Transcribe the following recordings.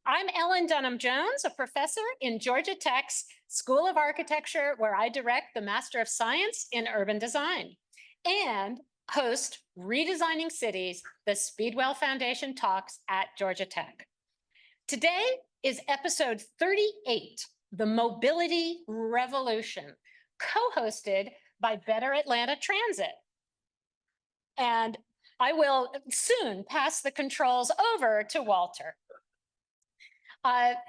I'm Ellen Dunham Jones, a professor in Georgia Tech's School of Architecture, where I direct the Master of Science in Urban Design and host Redesigning Cities, the Speedwell Foundation Talks at Georgia Tech. Today is episode 38, The Mobility Revolution, co-hosted by Better Atlanta Transit. And I will soon pass the controls over to Walter.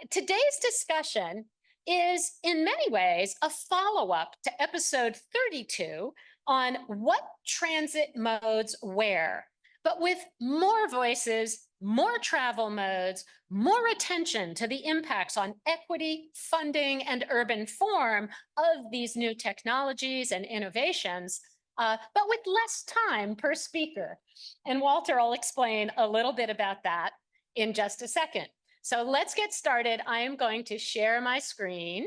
Today's discussion is in many ways a follow-up to episode 32 on what transit modes where, but with more voices, more travel modes, more attention to the impacts on equity, funding, and urban form of these new technologies and innovations, but with less time per speaker. And Walter will explain a little bit about that in just a second. So let's get started. I am going to share my screen.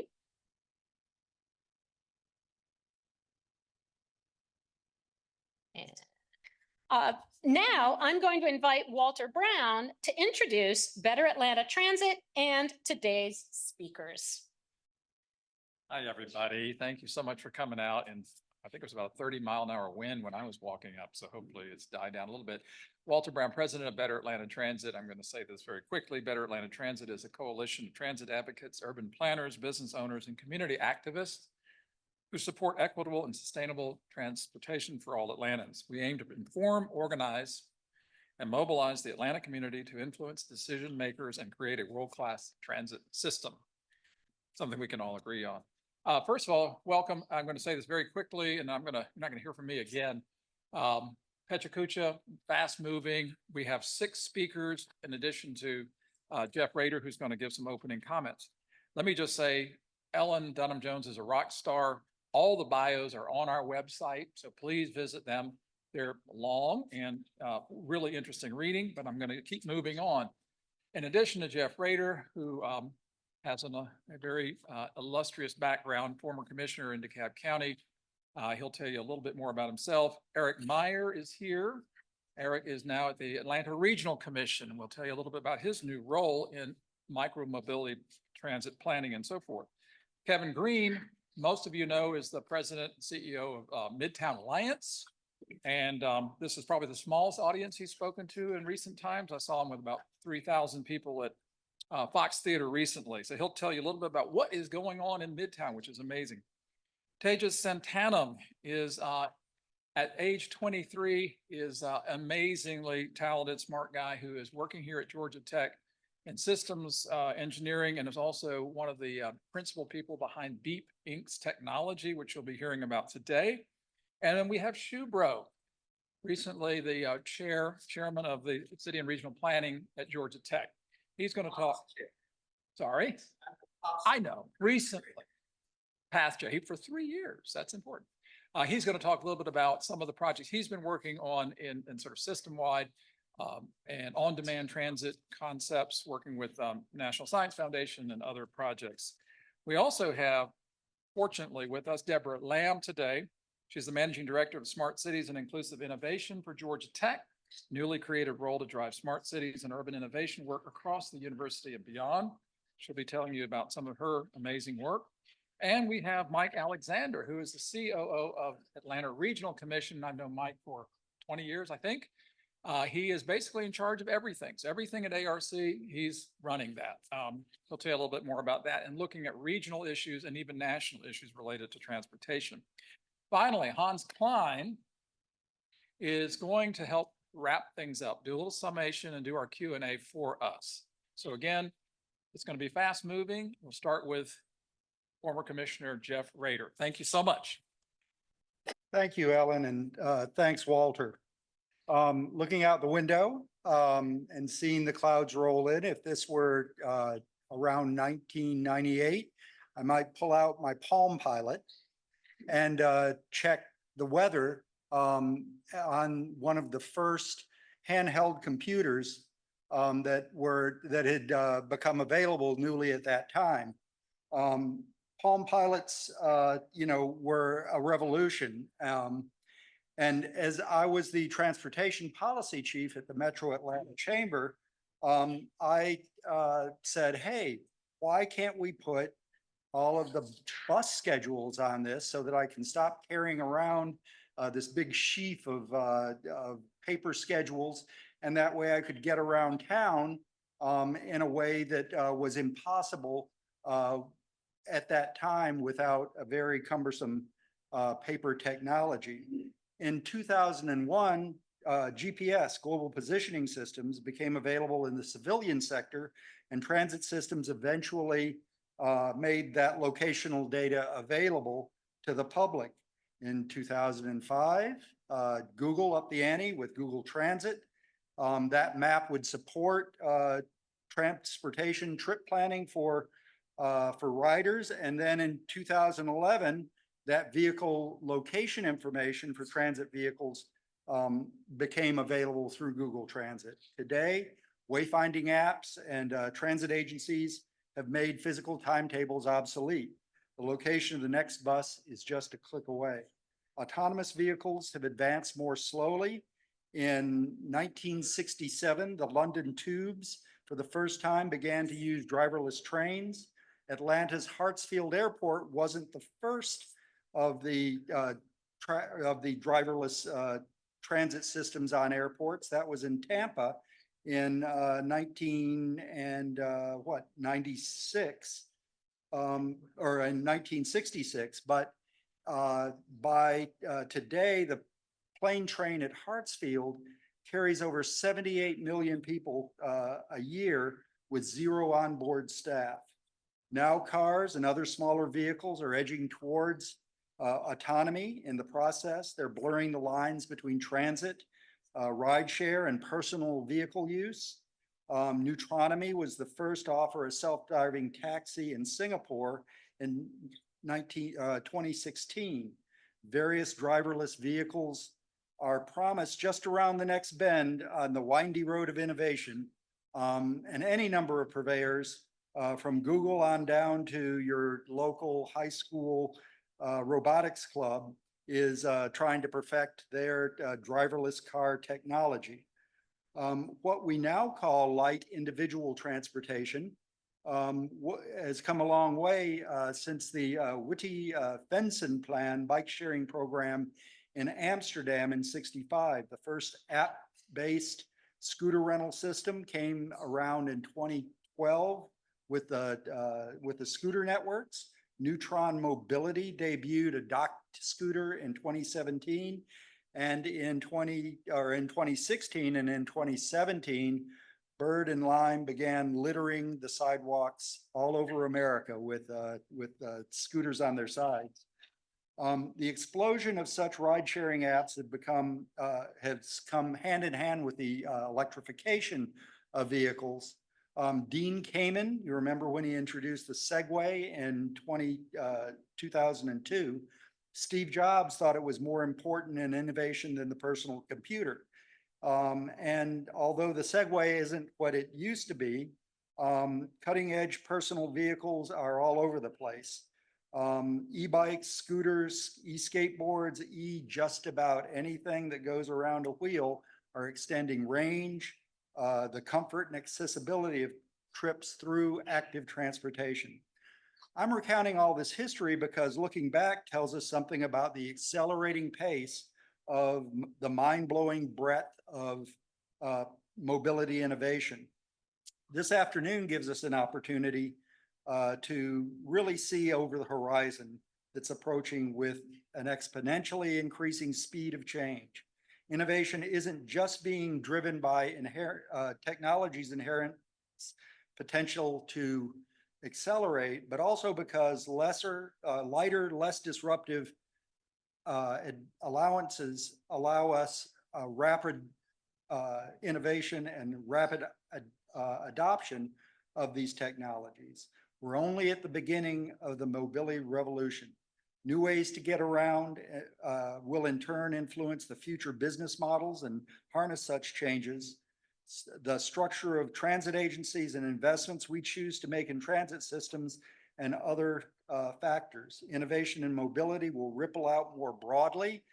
And, now I'm going to invite Walter Brown to introduce Better Atlanta Transit and today's speakers. Hi, everybody. Thank you so much for coming out. And I think it was about a 30-mile-an-hour wind when I was walking up, so hopefully it's died down a little bit. Walter Brown, president of Better Atlanta Transit. I'm going to say this very quickly. Better Atlanta Transit is a coalition of transit advocates, urban planners, business owners, and community activists who support equitable and sustainable transportation for all Atlantans. We aim to inform, organize, and mobilize the Atlanta community to influence decision makers and create a world-class transit system, something we can all agree on. First of all, welcome. I'm going to say this very quickly, and you're not going to hear from me again. Pecha Kucha, fast moving. We have 6 speakers in addition to Jeff Rader, who's going to give some opening comments. Let me just say, Ellen Dunham Jones is a rock star. All the bios are on our website, so please visit them. They're long and really interesting reading, but I'm going to keep moving on. In addition to Jeff Rader, who has a very illustrious background, former commissioner in DeKalb County. He'll tell you a little bit more about himself. Eric Meyer is here. Eric is now at the Atlanta Regional Commission, and we'll tell you a little bit about his new role in micromobility, transit planning, and so forth. Kevin Green, most of you know, is the president and CEO of Midtown Alliance. And this is probably the smallest audience he's spoken to in recent times. I saw him with about 3,000 people at Fox Theater recently. So he'll tell you a little bit about what is going on in Midtown, which is amazing. Tejas Santanam is at age 23, is amazingly talented, smart guy who is working here at Georgia Tech in systems engineering, and is also one of the principal people behind Beep Inc.'s technology, which you'll be hearing about today. And then we have Shubro, recently the chairman of the City and Regional Planning at Georgia Tech. He's going to talk. Sorry, I know. Recently, past chair for 3 years. That's important. He's going to talk a little bit about some of the projects he's been working on in sort of system-wide and on-demand transit concepts, working with National Science Foundation and other projects. We also have, fortunately, with us Deborah Lamb today. She's the managing director of Smart Cities and Inclusive Innovation for Georgia Tech. Newly created role to drive smart cities and urban innovation work across the university and beyond. She'll be telling you about some of her amazing work. And we have Mike Alexander, who is the COO of Atlanta Regional Commission. I've known Mike for 20 years, I think. He is basically in charge of everything. So everything at ARC, he's running that. He'll tell you a little bit more about that and looking at regional issues and even national issues related to transportation. Finally, Hans Klein is going to help wrap things up, do a little summation, and do our Q&A for us. So again, it's going to be fast moving. We'll start with former Commissioner Jeff Rader. Thank you so much. Thank you, Ellen, and thanks, Walter. Looking out the window and seeing the clouds roll in, if this were around 1998, I might pull out my Palm Pilot and check the weather on one of the first handheld computers that had become available newly at that time. Palm Pilots, were a revolution. And as I was the transportation policy chief at the Metro Atlanta Chamber, I said, hey, why can't we put all of the bus schedules on this so that I can stop carrying around this big sheaf of paper schedules, and that way I could get around town in a way that was impossible at that time without a very cumbersome paper technology. In 2001, GPS, global positioning systems, became available in the civilian sector, and transit systems eventually made that locational data available to the public. In 2005, Google upped the ante with Google Transit. That map would support transportation trip planning for riders. And then in 2011, that vehicle location information for transit vehicles became available through Google Transit. Today, wayfinding apps and transit agencies have made physical timetables obsolete. The location of the next bus is just a click away. Autonomous vehicles have advanced more slowly. In 1967, the London Tubes for the first time began to use driverless trains. Atlanta's Hartsfield Airport wasn't the first of the driverless transit systems on airports. That was in Tampa in 96 or in 1966. But by today, the plane train at Hartsfield carries over 78 million people a year with zero onboard staff. Now cars and other smaller vehicles are edging towards autonomy. In the process, they're blurring the lines between transit, rideshare, and personal vehicle use. Neutronomy was the first to offer a self-driving taxi in Singapore in 2016. Various driverless vehicles are promised just around the next bend on the windy road of innovation, and any number of purveyors from Google on down to your local high school robotics club is trying to perfect their driverless car technology. What we now call light individual transportation has come a long way since the Witte-Fensen plan bike sharing program in Amsterdam in '65. The first app-based scooter rental system came around in 2012 with the scooter networks. Neutron Mobility debuted a docked scooter in 2017, and in 2016 and in 2017, Bird and Lime began littering the sidewalks all over America with scooters on their sides. The explosion of such ride-sharing apps has come hand in hand with the electrification of vehicles. Dean Kamen, you remember when he introduced the Segway in 2002, Steve Jobs thought it was more important in innovation than the personal computer. And although the Segway isn't what it used to be, cutting edge personal vehicles are all over the place. E-bikes, scooters, e-skateboards, just about anything that goes around a wheel are extending range, the comfort and accessibility of trips through active transportation. I'm recounting all this history because looking back tells us something about the accelerating pace of the mind-blowing breadth of mobility innovation. This afternoon gives us an opportunity to really see over the horizon that's approaching with an exponentially increasing speed of change. Innovation isn't just being driven by technology's inherent potential to accelerate, but also because lighter, less disruptive allowances allow us rapid innovation and rapid adoption of these technologies. We're only at the beginning of the mobility revolution. New ways to get around will in turn influence the future business models and harness such changes. The structure of transit agencies and investments we choose to make in transit systems and other factors. Innovation in mobility will ripple out more broadly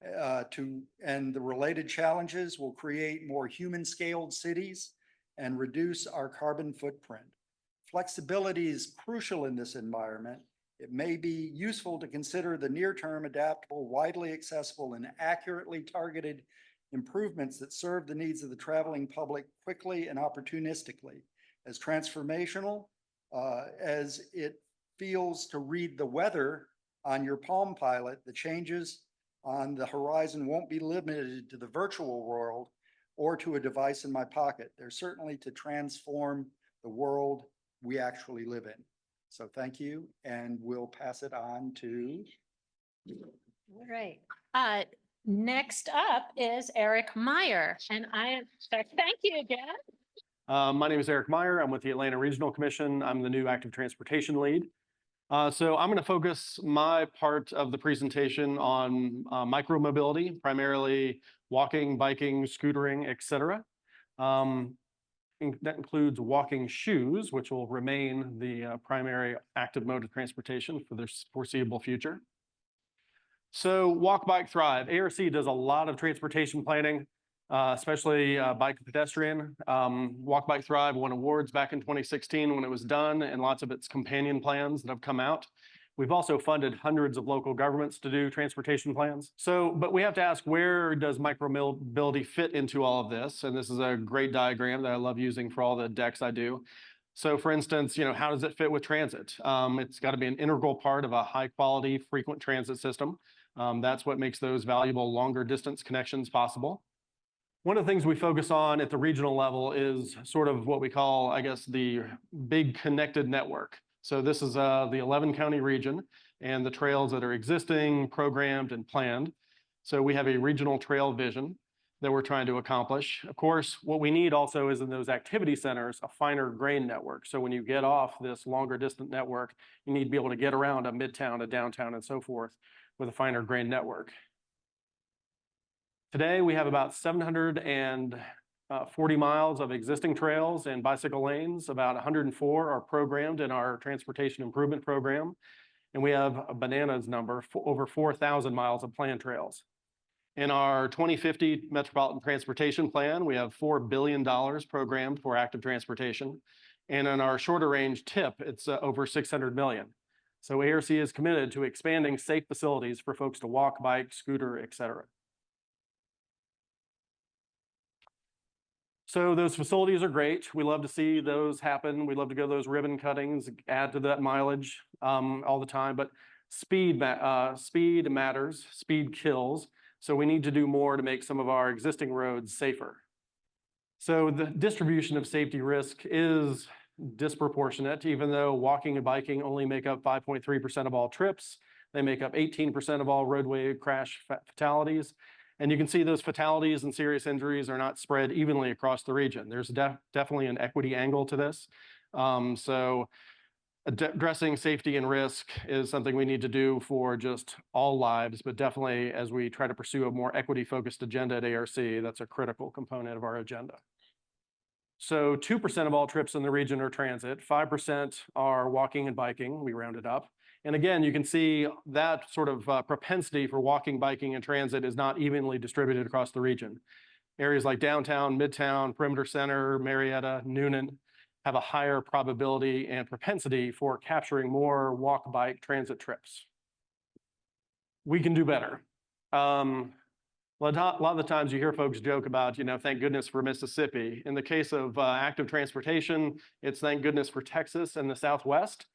and the related challenges will create more human-scaled cities and reduce our carbon footprint. Flexibility is crucial in this environment. It may be useful to consider the near-term adaptable, widely accessible, and accurately targeted improvements that serve the needs of the traveling public quickly and opportunistically. As transformational as it feels to read the weather on your Palm Pilot, the changes on the horizon won't be limited to the virtual world or to a device in my pocket. They're certainly to transform the world we actually live in. So thank you, and we'll pass it on to. All right. Next up is Eric Meyer, and thank you again. My name is Eric Meyer. I'm with the Atlanta Regional Commission. I'm the new active transportation lead. So I'm going to focus my part of the presentation on micromobility, primarily walking, biking, scootering, etc. That includes walking shoes, which will remain the primary active mode of transportation for the foreseeable future. So walk, bike, thrive. ARC does a lot of transportation planning, especially bike and pedestrian. Walk, bike, thrive won awards back in 2016 when it was done, and lots of its companion plans that have come out. We've also funded hundreds of local governments to do transportation plans. But we have to ask, where does micromobility fit into all of this? And this is a great diagram that I love using for all the decks I do. So for instance, how does it fit with transit? It's got to be an integral part of a high quality, frequent transit system. That's what makes those valuable longer distance connections possible. One of the things we focus on at the regional level is sort of what we call, I guess, the big connected network. So this is the 11 county region and the trails that are existing, programmed, and planned. So we have a regional trail vision that we're trying to accomplish. Of course, what we need also is in those activity centers, a finer grain network. So when you get off this longer distant network, you need to be able to get around a midtown, a downtown, and so forth with a finer grain network. Today, we have about 740 miles of existing trails and bicycle lanes. About 104 are programmed in our transportation improvement program. And we have a bananas number, over 4,000 miles of planned trails. In our 2050 Metropolitan Transportation Plan, we have $4 billion programmed for active transportation. And in our shorter range TIP, it's over 600 million. So ARC is committed to expanding safe facilities for folks to walk, bike, scooter, et cetera. So those facilities are great. We love to see those happen. We love to go to those ribbon cuttings, add to that mileage all the time. But speed matters, speed kills. So we need to do more to make some of our existing roads safer. So the distribution of safety risk is disproportionate, even though walking and biking only make up 5.3% of all trips. They make up 18% of all roadway crash fatalities. And you can see those fatalities and serious injuries are not spread evenly across the region. There's definitely an equity angle to this. Addressing safety and risk is something we need to do for just all lives, but definitely as we try to pursue a more equity-focused agenda at ARC, that's a critical component of our agenda. So 2% of all trips in the region are transit, 5% are walking and biking, we round it up. And again, you can see that sort of propensity for walking, biking, and transit is not evenly distributed across the region. Areas like downtown, midtown, perimeter center, Marietta, Noonan have a higher probability and propensity for capturing more walk, bike, transit trips. We can do better. A lot of the times you hear folks joke about, thank goodness for Mississippi. In the case of active transportation, it's thank goodness for Texas and the Southwest.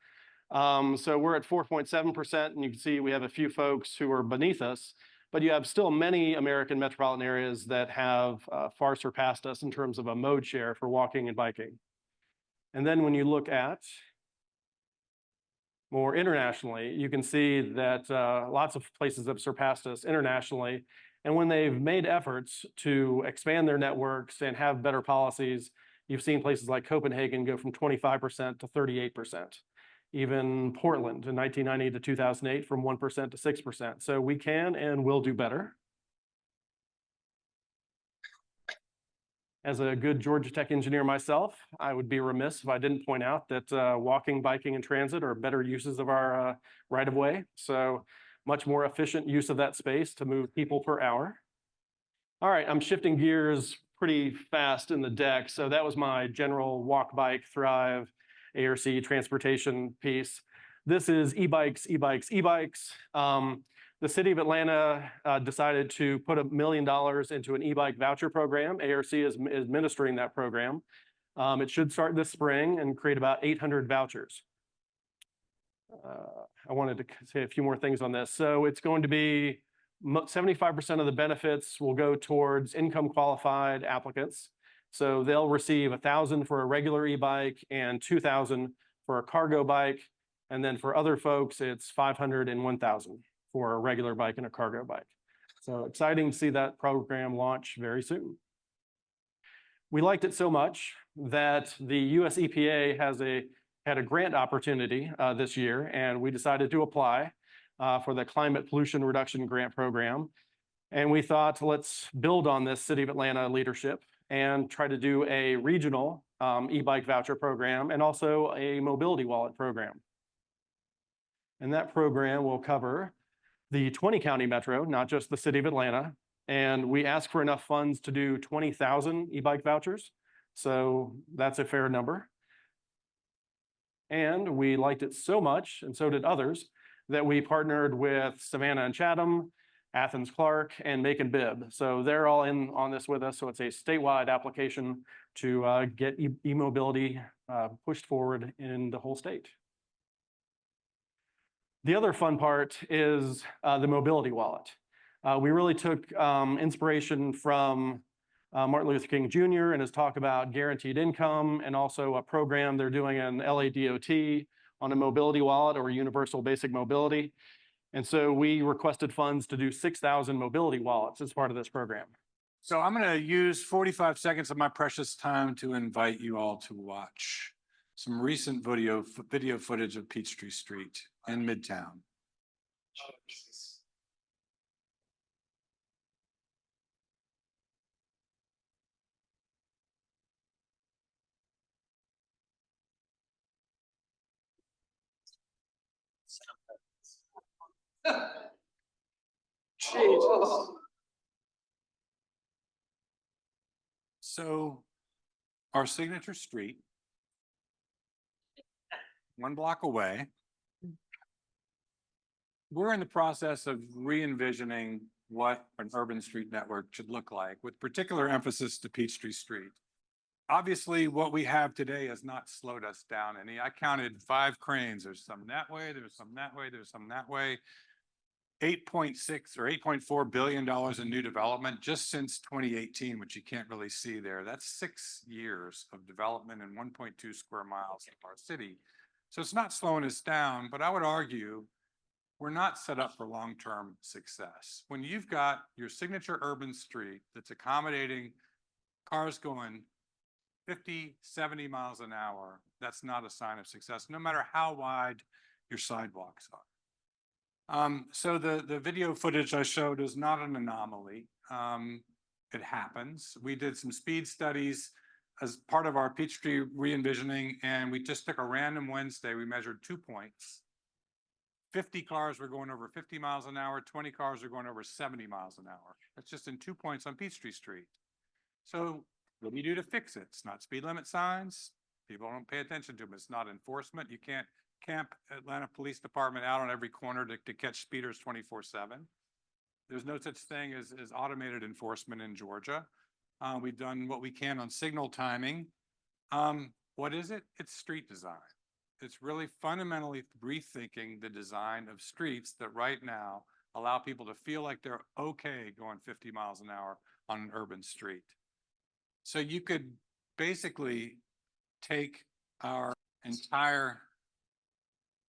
So we're at 4.7%, and you can see we have a few folks who are beneath us, but you have still many American metropolitan areas that have far surpassed us in terms of a mode share for walking and biking. And then when you look at more internationally, you can see that lots of places have surpassed us internationally. And when they've made efforts to expand their networks and have better policies, you've seen places like Copenhagen go from 25% to 38%. Even Portland in 1990 to 2008 from 1% to 6%. So we can and will do better. As a good Georgia Tech engineer myself, I would be remiss if I didn't point out that walking, biking, and transit are better uses of our right-of-way. So much more efficient use of that space to move people per hour. All right, I'm shifting gears pretty fast in the deck. So that was my general walk, bike, thrive, ARC transportation piece. This is e-bikes, e-bikes, e-bikes. The city of Atlanta decided to put $1 million into an e-bike voucher program. ARC is administering that program. It should start this spring and create about 800 vouchers. I wanted to say a few more things on this. So it's going to be 75% of the benefits will go towards income qualified applicants. So they'll receive $1,000 for a regular e-bike and $2,000 for a cargo bike. And then for other folks, it's $500 and $1,000 for a regular bike and a cargo bike. So exciting to see that program launch very soon. We liked it so much that the US EPA had a grant opportunity this year, and we decided to apply for the Climate Pollution Reduction Grant Program. And we thought, let's build on this City of Atlanta leadership and try to do a regional e-bike voucher program and also a mobility wallet program. And that program will cover the 20-county metro, not just the City of Atlanta. And we asked for enough funds to do 20,000 e-bike vouchers. So that's a fair number. And we liked it so much, and so did others, that we partnered with Savannah and Chatham, Athens Clark, and Macon Bibb. So they're all in on this with us. So it's a statewide application to get e-mobility pushed forward in the whole state. The other fun part is the mobility wallet. We really took inspiration from Martin Luther King Jr. and his talk about guaranteed income, and also a program they're doing in LADOT on a mobility wallet or universal basic mobility. And so we requested funds to do 6,000 mobility wallets as part of this program. So I'm going to use 45 seconds of my precious time to invite you all to watch some recent video footage of Peachtree Street in Midtown. Jesus. So our signature street, one block away, we're in the process of re-envisioning what an urban street network should look like, with particular emphasis to Peachtree Street. Obviously, what we have today has not slowed us down any. I counted 5 cranes. There's some that way, there's some that way, there's some that way. 8.6 or $8.4 billion in new development just since 2018, which you can't really see there. That's 6 years of development in 1.2 square miles of our city. So it's not slowing us down, but I would argue we're not set up for long-term success. When you've got your signature urban street that's accommodating cars going 50, 70 miles an hour, that's not a sign of success, no matter how wide your sidewalks are. So the video footage I showed is not an anomaly. It happens. We did some speed studies as part of our Peachtree re-envisioning, and we just took a random Wednesday. We measured 2 points. 50 cars were going over 50 miles an hour, 20 cars were going over 70 miles an hour. That's just in 2 points on Peachtree Street. So what do you do to fix it? It's not speed limit signs. People don't pay attention to them. It's not enforcement. You can't camp Atlanta Police Department out on every corner to catch speeders 24/7. There's no such thing as automated enforcement in Georgia. We've done what we can on signal timing. What is it? It's street design. It's really fundamentally rethinking the design of streets that right now allow people to feel like they're okay going 50 miles an hour on an urban street. So you could basically take our entire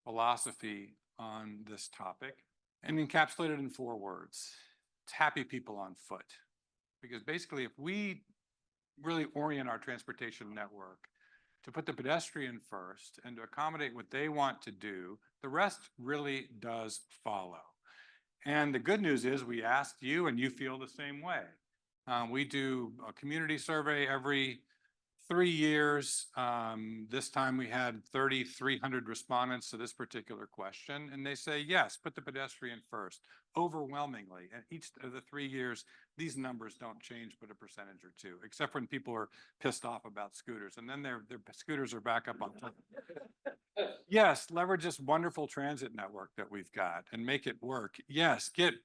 philosophy on this topic and encapsulate it in 4 words. It's happy people on foot. Because basically, if we really orient our transportation network to put the pedestrian first and to accommodate what they want to do, the rest really does follow. And the good news is we asked you and you feel the same way. We do a community survey every 3 years, this time we had 3,300 respondents to this particular question, and they say, yes, put the pedestrian first, overwhelmingly. And each of the 3 years, these numbers don't change but a percentage or two, except when people are pissed off about scooters, and then their scooters are back up on top. Yes, leverage this wonderful transit network that we've got and make it work. Yes, get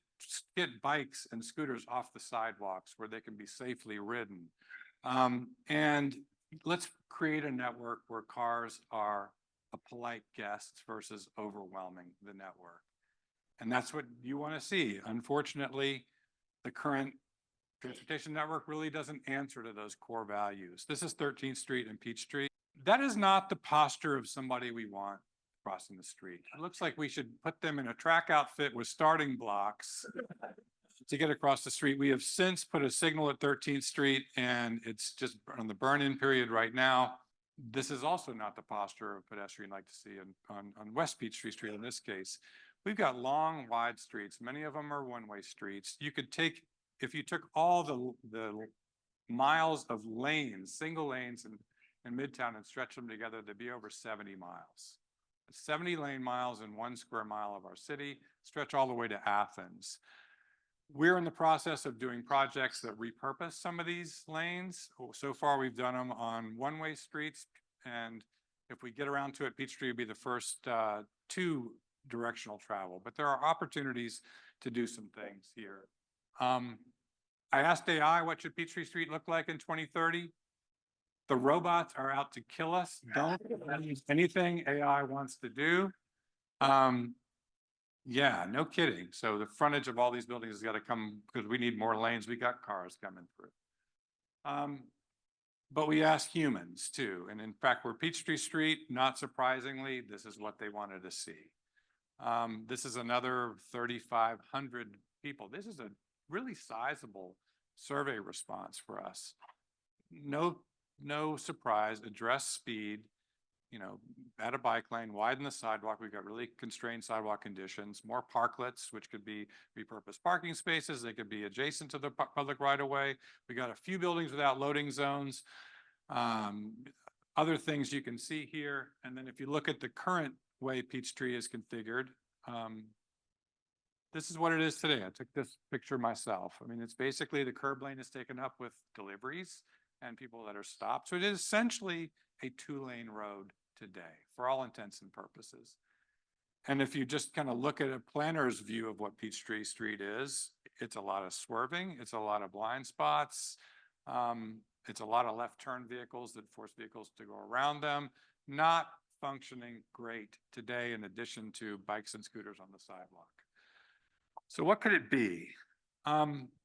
bikes and scooters off the sidewalks where they can be safely ridden. And let's create a network where cars are a polite guest versus overwhelming the network. And that's what you want to see. Unfortunately, the current transportation network really doesn't answer to those core values. This is 13th Street and Peachtree. That is not the posture of somebody we want crossing the street. It looks like we should put them in a track outfit with starting blocks to get across the street. We have since put a signal at 13th Street and it's just on the burn-in period right now. This is also not the posture of pedestrian like to see on West Peachtree Street in this case. We've got long, wide streets. Many of them are one-way streets. You could take, if you took all the miles of lanes, single lanes in Midtown and stretch them together, they'd be over 70 miles. 70 lane miles in 1 square mile of our city, stretch all the way to Athens. We're in the process of doing projects that repurpose some of these lanes. So far, we've done them on one-way streets. And if we get around to it, Peachtree would be the first 2 directional travel. But there are opportunities to do some things here. I asked AI, what should Peachtree Street look like in 2030? The robots are out to kill us. Don't use anything AI wants to do. Yeah, no kidding. So the frontage of all these buildings has got to come because we need more lanes. We got cars coming through. But we asked humans too. And in fact, we're Peachtree Street, not surprisingly, this is what they wanted to see. This is another 3,500 people. This is a really sizable survey response for us. No surprise, address speed, add a bike lane, widen the sidewalk. We've got really constrained sidewalk conditions, more parklets, which could be repurposed parking spaces. They could be adjacent to the public right of way. We got a few buildings without loading zones. Other things you can see here. And then if you look at the current way Peachtree is configured, this is what it is today. I took this picture myself. I mean, it's basically the curb lane is taken up with deliveries and people that are stopped. So it is essentially a 2-lane road today for all intents and purposes. And if you just kind of look at a planner's view of what Peachtree Street is, it's a lot of swerving, it's a lot of blind spots, it's a lot of left turn vehicles that force vehicles to go around them, not functioning great today in addition to bikes and scooters on the sidewalk. So what could it be?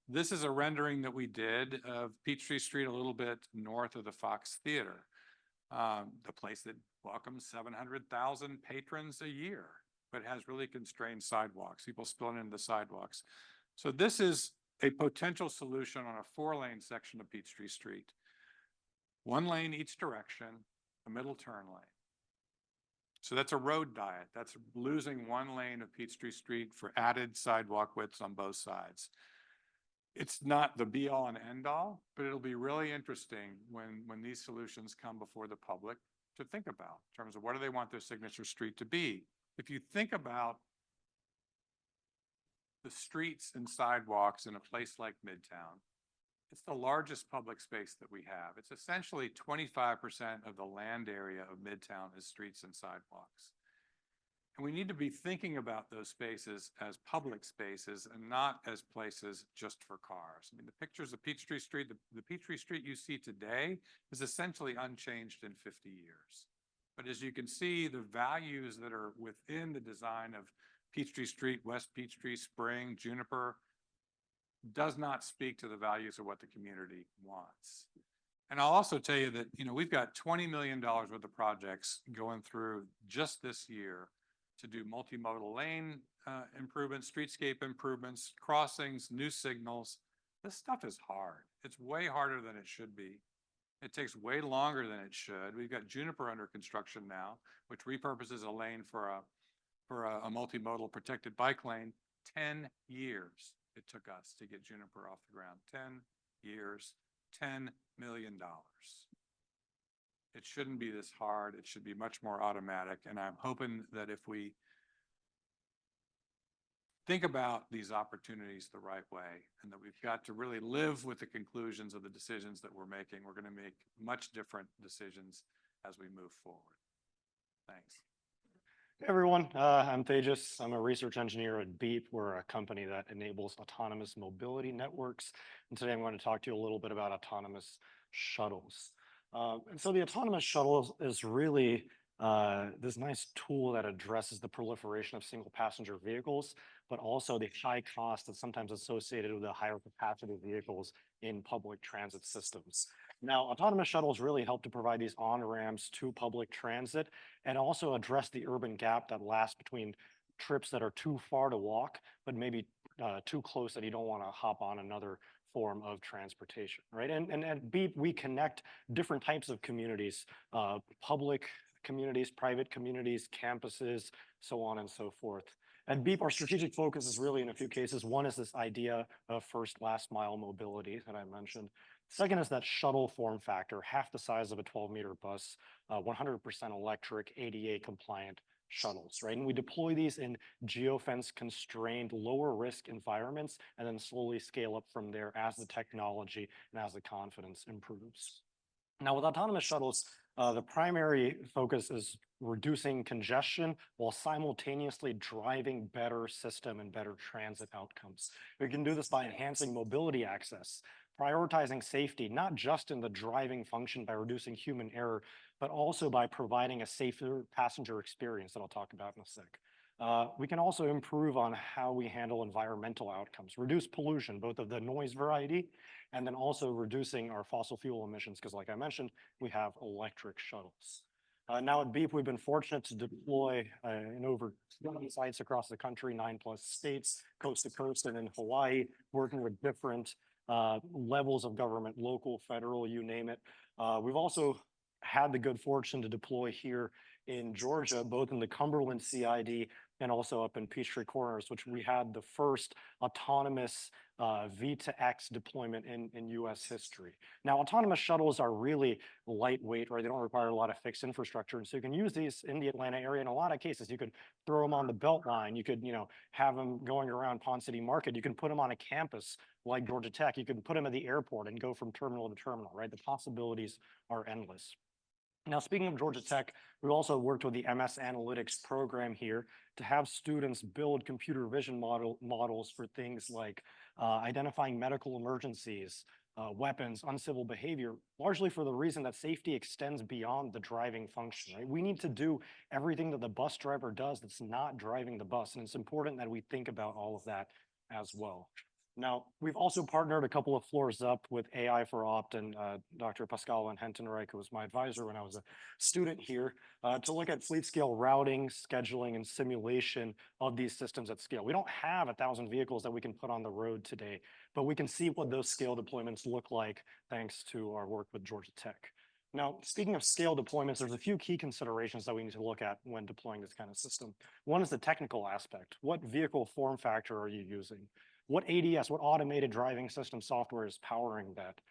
This is a rendering that we did of Peachtree Street a little bit north of the Fox Theater, the place that welcomes 700,000 patrons a year, but has really constrained sidewalks, people spilling into the sidewalks. So this is a potential solution on a 4-lane section of Peachtree Street. 1 lane each direction, a middle turn lane. So that's a road diet. That's losing 1 lane of Peachtree Street for added sidewalk widths on both sides. It's not the be all and end all, but it'll be really interesting when these solutions come before the public to think about in terms of what do they want their signature street to be. If you think about the streets and sidewalks in a place like Midtown, it's the largest public space that we have. It's essentially 25% of the land area of Midtown is streets and sidewalks. And we need to be thinking about those spaces as public spaces and not as places just for cars. I mean, the pictures of Peachtree Street, the Peachtree Street you see today is essentially unchanged in 50 years. But as you can see, the values that are within the design of Peachtree Street, West Peachtree, Spring, Juniper, does not speak to the values of what the community wants. And I'll also tell you that, we've got $20 million worth of projects going through just this year to do multimodal lane improvements, streetscape improvements, crossings, new signals. This stuff is hard. It's way harder than it should be. It takes way longer than it should. We've got Juniper under construction now, which repurposes a lane for a multimodal protected bike lane. 10 years it took us to get Juniper off the ground. 10 years, $10 million. It shouldn't be this hard. It should be much more automatic. And I'm hoping that if we think about these opportunities the right way, and that we've got to really live with the conclusions of the decisions that we're making, we're going to make much different decisions as we move forward. Thanks. Hey everyone, I'm Tejas. I'm a research engineer at Beep. We're a company that enables autonomous mobility networks. And today I'm going to talk to you a little bit about autonomous shuttles. And so the autonomous shuttle is really this nice tool that addresses the proliferation of single passenger vehicles, but also the high cost that's sometimes associated with the higher capacity vehicles in public transit systems. Now, autonomous shuttles really help to provide these on-ramps to public transit and also address the urban gap that lasts between trips that are too far to walk, but maybe too close that you don't want to hop on another form of transportation, right? And at Beep, we connect different types of communities, public communities, private communities, campuses, so on and so forth. At Beep, our strategic focus is really in a few cases. One is this idea of first last mile mobility that I mentioned. Second is that shuttle form factor, half the size of a 12-meter bus, 100% electric, ADA compliant shuttles, right? And we deploy these in geofence constrained, lower risk environments, and then slowly scale up from there as the technology and as the confidence improves. Now, with autonomous shuttles, the primary focus is reducing congestion while simultaneously driving better system and better transit outcomes. We can do this by enhancing mobility access, prioritizing safety, not just in the driving function by reducing human error, but also by providing a safer passenger experience that I'll talk about in a sec. We can also improve on how we handle environmental outcomes, reduce pollution, both of the noise variety, and then also reducing our fossil fuel emissions, because like I mentioned, we have electric shuttles. Now at Beep, we've been fortunate to deploy in over 20 sites across the country, 9+ states, coast to coast, and in Hawaii, working with different levels of government, local, federal, you name it. We've also had the good fortune to deploy here in Georgia, both in the Cumberland CID and also up in Peachtree Corners, which we had the first autonomous V2X deployment in US history. Now, autonomous shuttles are really lightweight, right? They don't require a lot of fixed infrastructure. And so you can use these in the Atlanta area. In a lot of cases, you could throw them on the Beltline. You could, have them going around Pond City Market. You can put them on a campus like Georgia Tech. You can put them at the airport and go from terminal to terminal, right? The possibilities are endless. Now, speaking of Georgia Tech, we've also worked with the MS Analytics program here to have students build computer vision models for things like identifying medical emergencies, weapons, uncivil behavior, largely for the reason that safety extends beyond the driving function, right? We need to do everything that the bus driver does that's not driving the bus, and it's important that we think about all of that as well. Now, we've also partnered a couple of floors up with AI for Opt and Dr. Pascal Van Hentenrijk, who was my advisor when I was a student here, to look at fleet scale routing, scheduling, and simulation of these systems at scale. We don't have 1,000 vehicles that we can put on the road today, but we can see what those scale deployments look like thanks to our work with Georgia Tech. Now, speaking of scale deployments, there's a few key considerations that we need to look at when deploying this kind of system. One is the technical aspect. What vehicle form factor are you using? What ADS, what automated driving system software is powering that?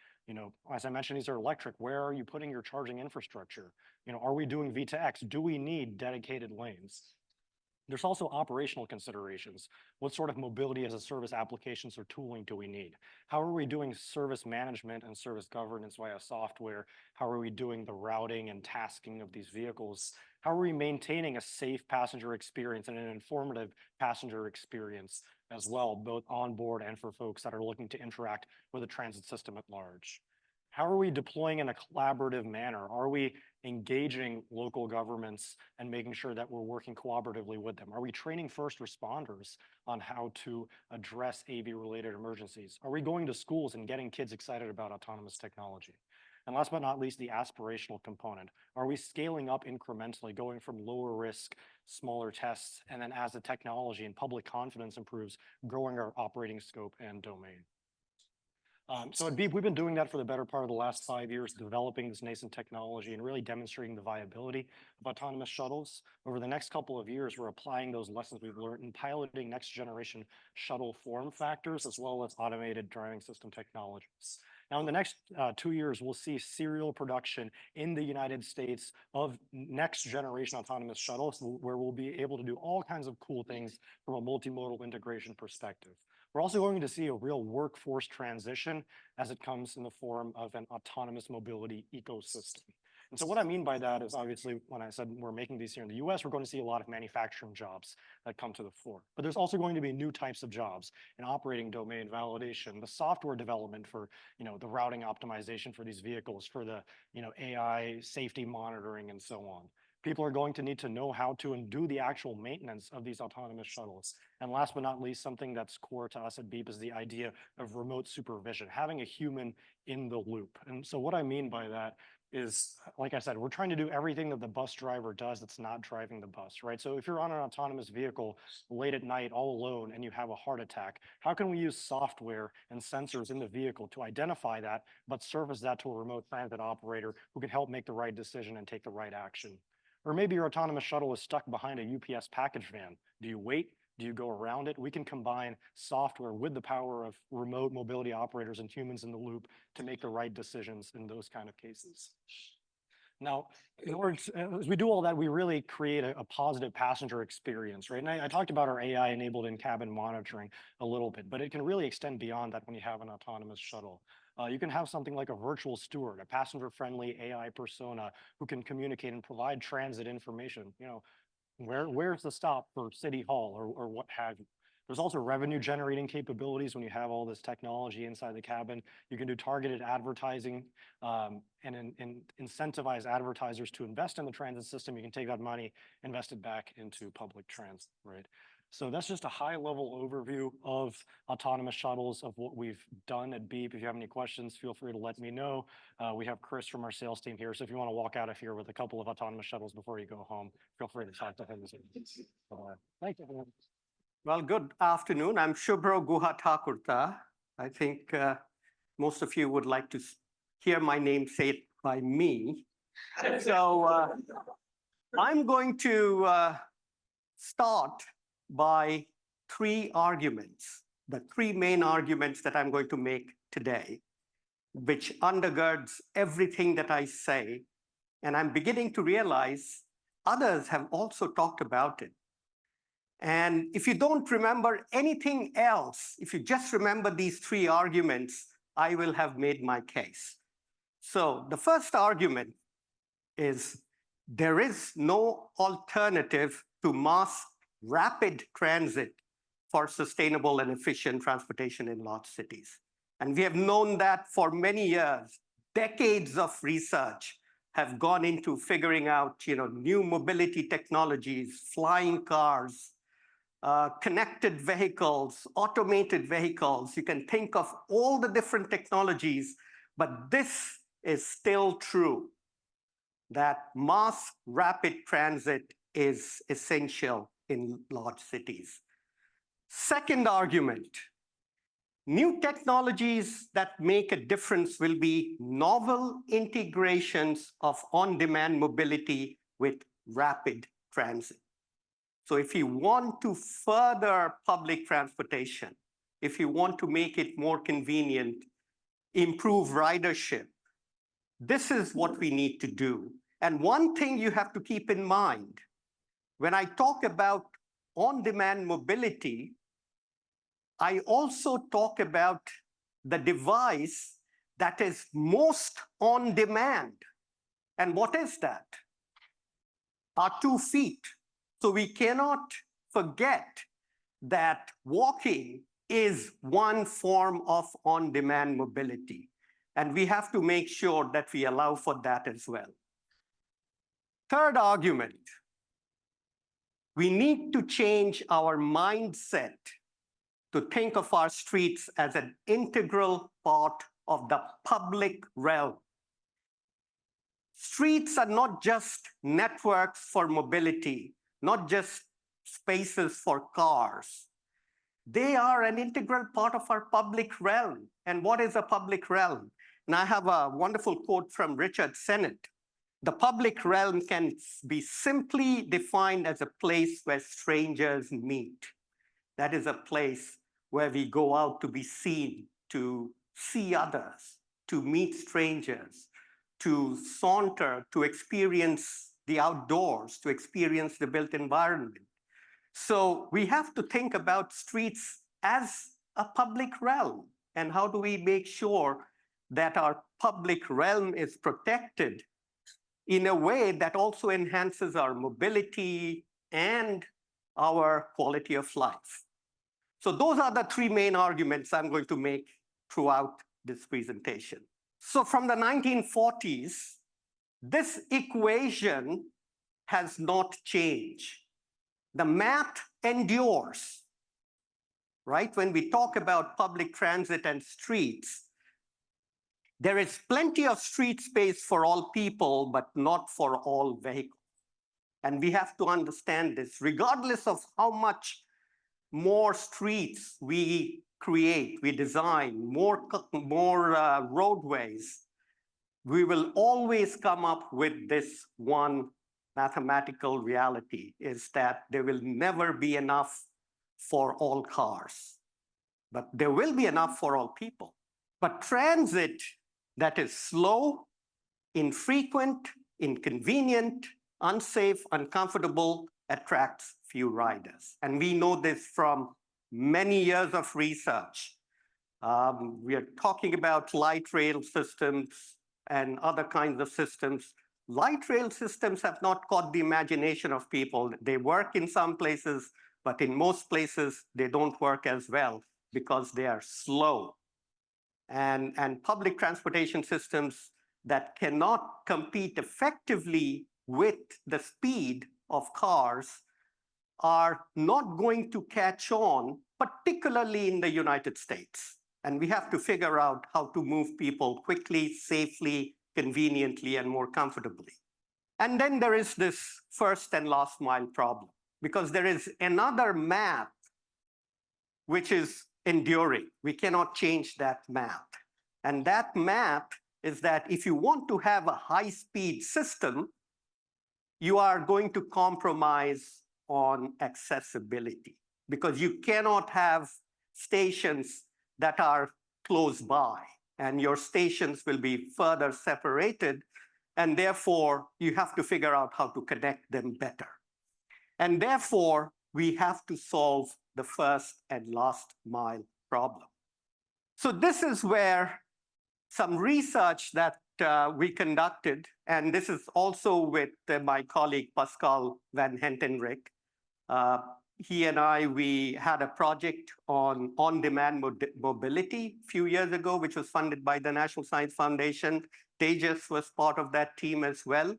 As I mentioned, these are electric. Where are you putting your charging infrastructure? Are we doing V2X? Do we need dedicated lanes? There's also operational considerations. What sort of mobility as a service applications or tooling do we need? How are we doing service management and service governance via software? How are we doing the routing and tasking of these vehicles? How are we maintaining a safe passenger experience and an informative passenger experience as well, both on board and for folks that are looking to interact with the transit system at large? How are we deploying in a collaborative manner? Are we engaging local governments and making sure that we're working cooperatively with them? Are we training first responders on how to address AV-related emergencies? Are we going to schools and getting kids excited about autonomous technology? And last but not least, the aspirational component. Are we scaling up incrementally, going from lower risk, smaller tests, and then as the technology and public confidence improves, growing our operating scope and domain? So at Beep, we've been doing that for the better part of the last 5 years, developing this nascent technology and really demonstrating the viability of autonomous shuttles. Over the next couple of years, we're applying those lessons we've learned and piloting next generation shuttle form factors, as well as automated driving system technologies. Now, in the next 2 years, we'll see serial production in the United States of next generation autonomous shuttles, where we'll be able to do all kinds of cool things from a multimodal integration perspective. We're also going to see a real workforce transition as it comes in the form of an autonomous mobility ecosystem. And so what I mean by that is, obviously, when I said we're making these here in the US, we're going to see a lot of manufacturing jobs that come to the fore. But there's also going to be new types of jobs in operating domain validation, the software development for, the routing optimization for these vehicles, for the, AI safety monitoring and so on. People are going to need to know how to and do the actual maintenance of these autonomous shuttles. And last but not least, something that's core to us at Beep is the idea of remote supervision, having a human in the loop. And so what I mean by that is, like I said, we're trying to do everything that the bus driver does that's not driving the bus, right? So if you're on an autonomous vehicle late at night all alone and you have a heart attack, how can we use software and sensors in the vehicle to identify that, but service that to a remote transit operator who can help make the right decision and take the right action? Or maybe your autonomous shuttle is stuck behind a UPS package van. Do you wait? Do you go around it? We can combine software with the power of remote mobility operators and humans in the loop to make the right decisions in those kind of cases. Now, in order to, as we do all that, we really create a positive passenger experience, right? And I talked about our AI-enabled in-cabin monitoring a little bit, but it can really extend beyond that when you have an autonomous shuttle. You can have something like a virtual steward, a passenger-friendly AI persona who can communicate and provide transit information. Where's the stop for City Hall or what have you. There's also revenue generating capabilities when you have all this technology inside the cabin. You can do targeted advertising and incentivize advertisers to invest in the transit system. You can take that money, invest it back into public transit, right? So that's just a high level overview of autonomous shuttles, of what we've done at Beep. If you have any questions, feel free to let me know. We have Chris from our sales team here. So if you want to walk out of here with a couple of autonomous shuttles before you go home, feel free to talk to him. Thank you. Well, good afternoon. I'm Shubhro Guhathakurta. I think most of you would like to hear my name said by me. So I'm going to start by 3 arguments, the 3 main arguments that I'm going to make today, which undergirds everything that I say. And I'm beginning to realize others have also talked about it. And if you don't remember anything else, if you just remember these 3 arguments, I will have made my case. So the first argument is there is no alternative to mass rapid transit for sustainable and efficient transportation in large cities. And we have known that for many years. Decades of research have gone into figuring out, new mobility technologies, flying cars, connected vehicles, automated vehicles. You can think of all the different technologies, but this is still true, that mass rapid transit is essential in large cities. Second argument, new technologies that make a difference will be novel integrations of on-demand mobility with rapid transit. So if you want to further public transportation, if you want to make it more convenient, improve ridership, this is what we need to do. And one thing you have to keep in mind, when I talk about on-demand mobility, I also talk about the device that is most on demand. And what is that? Our 2 feet. So we cannot forget that walking is one form of on-demand mobility. And we have to make sure that we allow for that as well. Third argument, we need to change our mindset to think of our streets as an integral part of the public realm. Streets are not just networks for mobility, not just spaces for cars. They are an integral part of our public realm. And what is a public realm? And I have a wonderful quote from Richard Sennett. The public realm can be simply defined as a place where strangers meet. That is a place where we go out to be seen, to see others, to meet strangers, to saunter, to experience the outdoors, to experience the built environment. So we have to think about streets as a public realm. And how do we make sure that our public realm is protected in a way that also enhances our mobility and our quality of life? So those are the three main arguments I'm going to make throughout this presentation. So from the 1940s, this equation has not changed. The math endures, right? When we talk about public transit and streets, there is plenty of street space for all people, but not for all vehicles. And we have to understand this, regardless of how much more streets we create, we design, more roadways, we will always come up with this one mathematical reality, is that there will never be enough for all cars, but there will be enough for all people. But transit that is slow, infrequent, inconvenient, unsafe, uncomfortable attracts few riders. And we know this from many years of research. We are talking about light rail systems and other kinds of systems. Light rail systems have not caught the imagination of people. They work in some places, but in most places, they don't work as well because they are slow. And public transportation systems that cannot compete effectively with the speed of cars are not going to catch on, particularly in the United States. And we have to figure out how to move people quickly, safely, conveniently, and more comfortably. And then there is this first and last mile problem, because there is another map which is enduring. We cannot change that map. And that map is that if you want to have a high-speed system, you are going to compromise on accessibility, because you cannot have stations that are close by, and your stations will be further separated, and therefore you have to figure out how to connect them better. And therefore, we have to solve the first and last mile problem. So this is where some research that we conducted, and this is also with my colleague Pascal Van Hentenryck. He and I, we had a project on on-demand mobility a few years ago, which was funded by the National Science Foundation. Tejas was part of that team as well.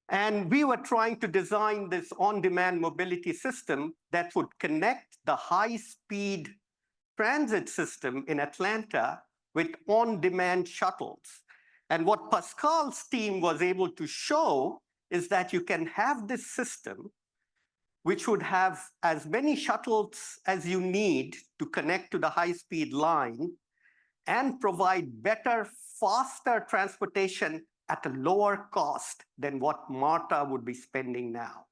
And we were trying to design this on-demand mobility system that would connect the high-speed transit system in Atlanta with on-demand shuttles. And what Pascal's team was able to show is that you can have this system which would have as many shuttles as you need to connect to the high-speed line and provide better, faster transportation at a lower cost than what MARTA would be spending now.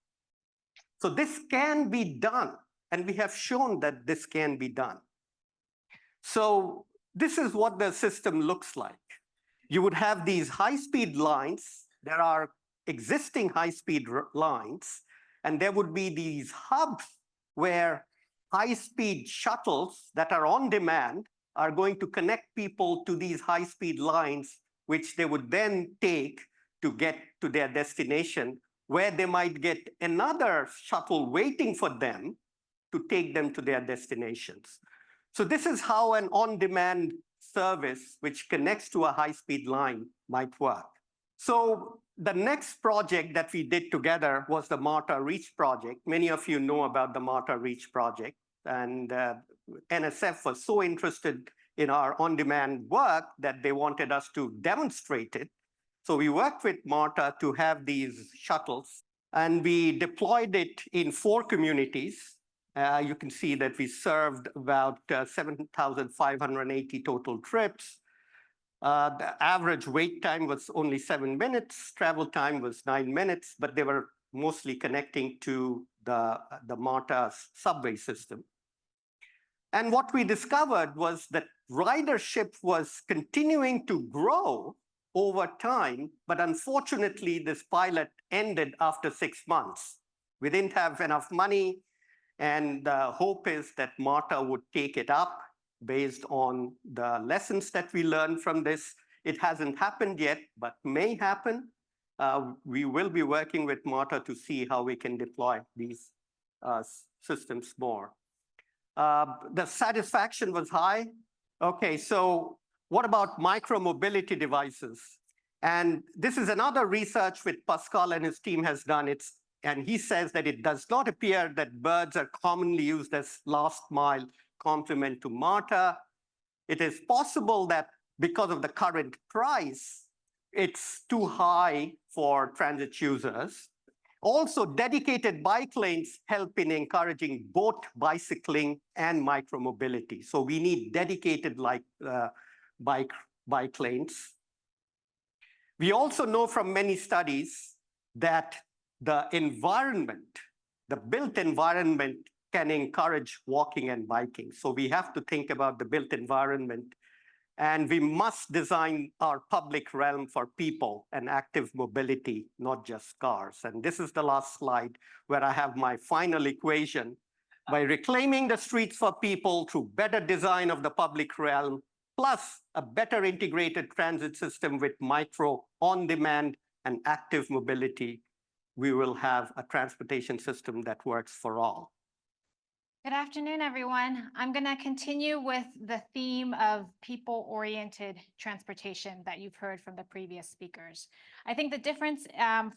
So this can be done, and we have shown that this can be done. So this is what the system looks like. You would have these high-speed lines. There are existing high-speed lines, and there would be these hubs where high-speed shuttles that are on demand are going to connect people to these high-speed lines, which they would then take to get to their destination, where they might get another shuttle waiting for them to take them to their destinations. So this is how an on-demand service which connects to a high-speed line might work. So the next project that we did together was the MARTA REACH project. Many of you know about the MARTA REACH project, and NSF was so interested in our on-demand work that they wanted us to demonstrate it. So we worked with MARTA to have these shuttles, and we deployed it in 4 communities. You can see that we served about 7,580 total trips. The average wait time was only 7 minutes. Travel time was 9 minutes, but they were mostly connecting to the MARTA subway system. And what we discovered was that ridership was continuing to grow over time, but unfortunately, this pilot ended after 6 months. We didn't have enough money, and the hope is that MARTA would take it up based on the lessons that we learned from this. It hasn't happened yet, but may happen. We will be working with MARTA to see how we can deploy these systems more. The satisfaction was high. Okay, so what about micromobility devices? And this is another research which Pascal and his team has done. And he says that it does not appear that birds are commonly used as last mile complement to MARTA. It is possible that because of the current price, it's too high for transit users. Also, dedicated bike lanes help in encouraging both bicycling and micromobility. So we need dedicated bike lanes. We also know from many studies that the environment, the built environment, can encourage walking and biking. So we have to think about the built environment, and we must design our public realm for people and active mobility, not just cars. And this is the last slide where I have my final equation. By reclaiming the streets for people through better design of the public realm, plus a better integrated transit system with micro, on-demand, and active mobility, we will have a transportation system that works for all. Good afternoon, everyone. I'm going to continue with the theme of people-oriented transportation that you've heard from the previous speakers. I think the difference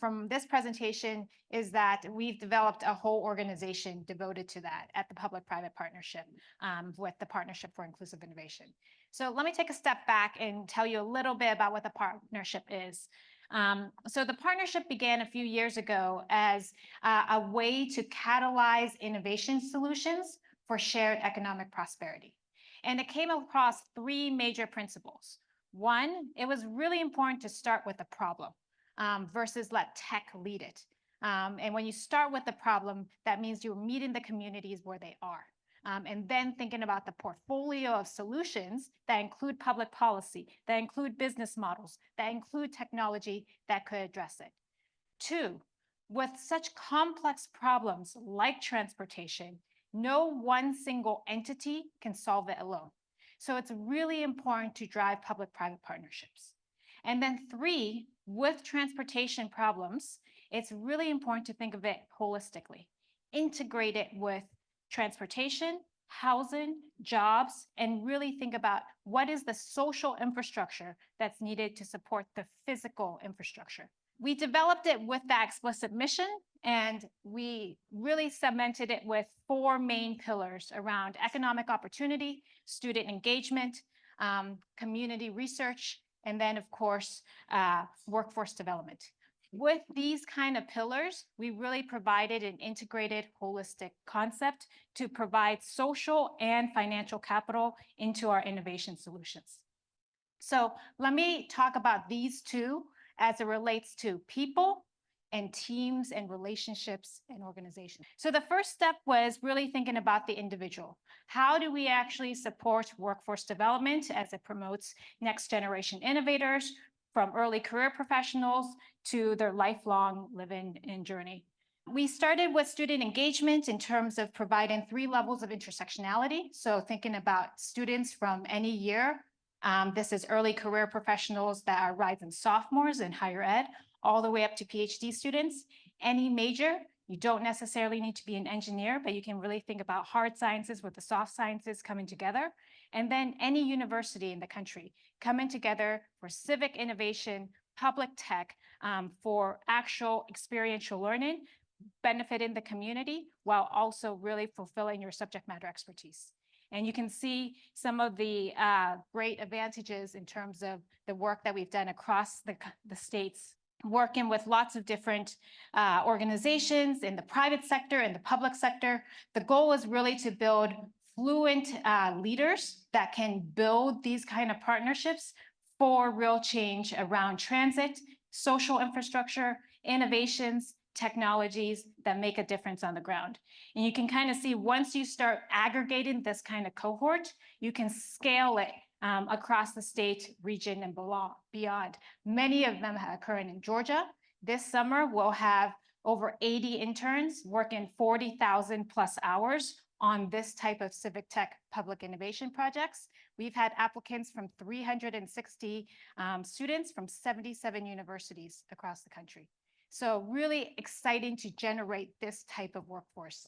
from this presentation is that we've developed a whole organization devoted to that at the Public-Private Partnership with the Partnership for Inclusive Innovation. So let me take a step back and tell you a little bit about what the partnership is. So the partnership began a few years ago as a way to catalyze innovation solutions for shared economic prosperity. And it came across 3 major principles. One, it was really important to start with the problem versus let tech lead it. And when you start with the problem, that means you're meeting the communities where they are. And then thinking about the portfolio of solutions that include public policy, that include business models, that include technology that could address it. 2, with such complex problems like transportation, no one single entity can solve it alone. So it's really important to drive public-private partnerships. And then 3, with transportation problems, it's really important to think of it holistically. Integrate it with transportation, housing, jobs, and really think about what is the social infrastructure that's needed to support the physical infrastructure. We developed it with that explicit mission, and we really cemented it with 4 main pillars around economic opportunity, student engagement, community research, and then, of course, workforce development. With these kind of pillars, we really provided an integrated, holistic concept to provide social and financial capital into our innovation solutions. So let me talk about these 2 as it relates to people and teams and relationships and organizations. So the first step was really thinking about the individual. How do we actually support workforce development as it promotes next generation innovators, from early career professionals to their lifelong living and journey? We started with student engagement in terms of providing 3 levels of intersectionality. So thinking about students from any year. This is early career professionals that are rising sophomores in higher ed, all the way up to PhD students. Any major, you don't necessarily need to be an engineer, but you can really think about hard sciences with the soft sciences coming together. And then any university in the country coming together for civic innovation, public tech, for actual experiential learning, benefiting the community while also really fulfilling your subject matter expertise. And you can see some of the great advantages in terms of the work that we've done across the states working with lots of different organizations in the private sector and the public sector. The goal is really to build fluent leaders that can build these kind of partnerships for real change around transit, social infrastructure, innovations, technologies that make a difference on the ground. And you can kind of see once you start aggregating this kind of cohort, you can scale it across the state, region, and beyond. Many of them are occurring in Georgia. This summer, we'll have over 80 interns working 40,000 plus hours on this type of civic tech public innovation projects. We've had applicants from 360 students from 77 universities across the country. So really exciting to generate this type of workforce.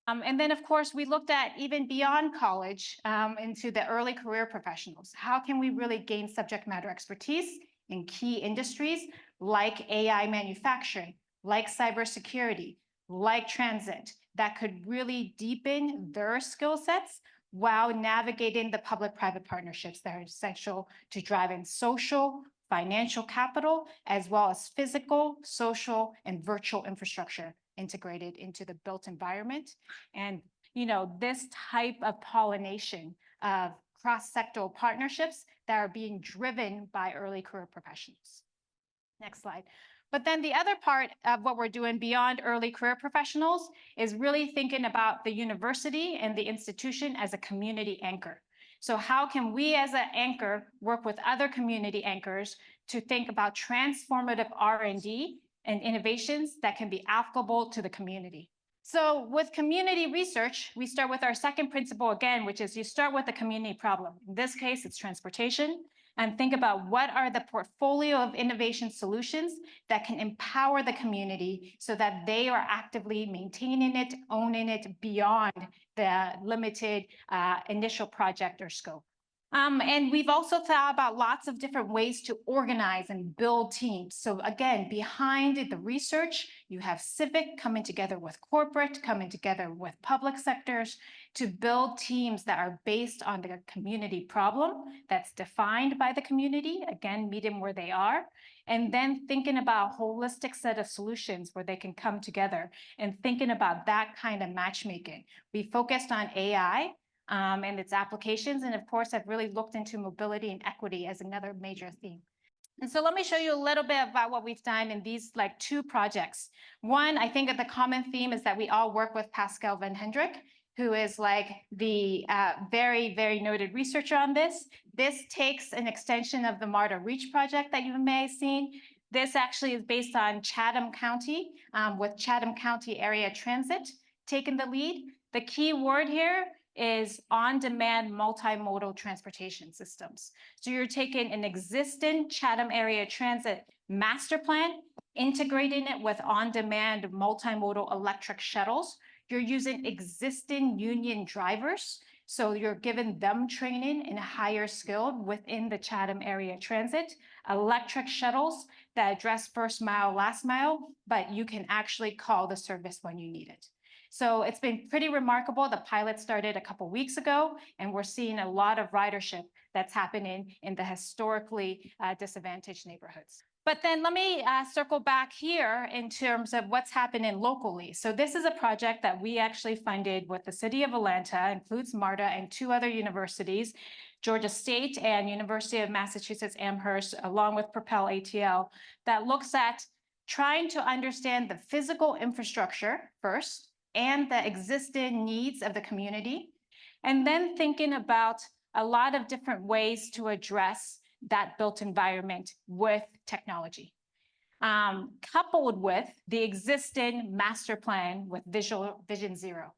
And then, of course, we looked at even beyond college into the early career professionals. How can we really gain subject matter expertise in key industries like AI manufacturing, like cybersecurity, like transit, that could really deepen their skill sets while navigating the public-private partnerships that are essential to driving social, financial capital, as well as physical, social, and virtual infrastructure integrated into the built environment. And, you know, this type of pollination of cross-sectoral partnerships that are being driven by early career professionals. Next slide. But then the other part of what we're doing beyond early career professionals is really thinking about the university and the institution as a community anchor. So how can we as an anchor work with other community anchors to think about transformative R&D and innovations that can be applicable to the community? So with community research, we start with our second principle again, which is you start with a community problem. In this case, it's transportation. And think about what are the portfolio of innovation solutions that can empower the community so that they are actively maintaining it, owning it beyond the limited initial project or scope. And we've also thought about lots of different ways to organize and build teams. So again, behind the research, you have civic coming together with corporate, coming together with public sectors to build teams that are based on the community problem that's defined by the community, again, meet them where they are, and then thinking about a holistic set of solutions where they can come together and thinking about that kind of matchmaking. We focused on AI, and its applications. And of course, I've really looked into mobility and equity as another major theme. And so let me show you a little bit about what we've done in these like two projects. One, I think that the common theme is that we all work with Pascal Van Hendrik, who is like the very, very noted researcher on this. This takes an extension of the MARTA REACH project that you may have seen. This actually is based on Chatham County with Chatham County Area Transit taking the lead. The key word here is on-demand multimodal transportation systems. So you're taking an existing Chatham Area Transit master plan, integrating it with on-demand multimodal electric shuttles. You're using existing union drivers, so you're giving them training and higher skilled within the Chatham Area Transit, electric shuttles that address first mile, last mile, but you can actually call the service when you need it. So it's been pretty remarkable. The pilot started a couple weeks ago, and we're seeing a lot of ridership that's happening in the historically disadvantaged neighborhoods. But then let me circle back here in terms of what's happening locally. So this is a project that we actually funded with the city of Atlanta, includes MARTA and two other universities, Georgia State and University of Massachusetts Amherst, along with Propel ATL, that looks at trying to understand the physical infrastructure first, and the existing needs of the community, and then thinking about a lot of different ways to address that built environment with technology, coupled with the existing master plan with Vision Zero.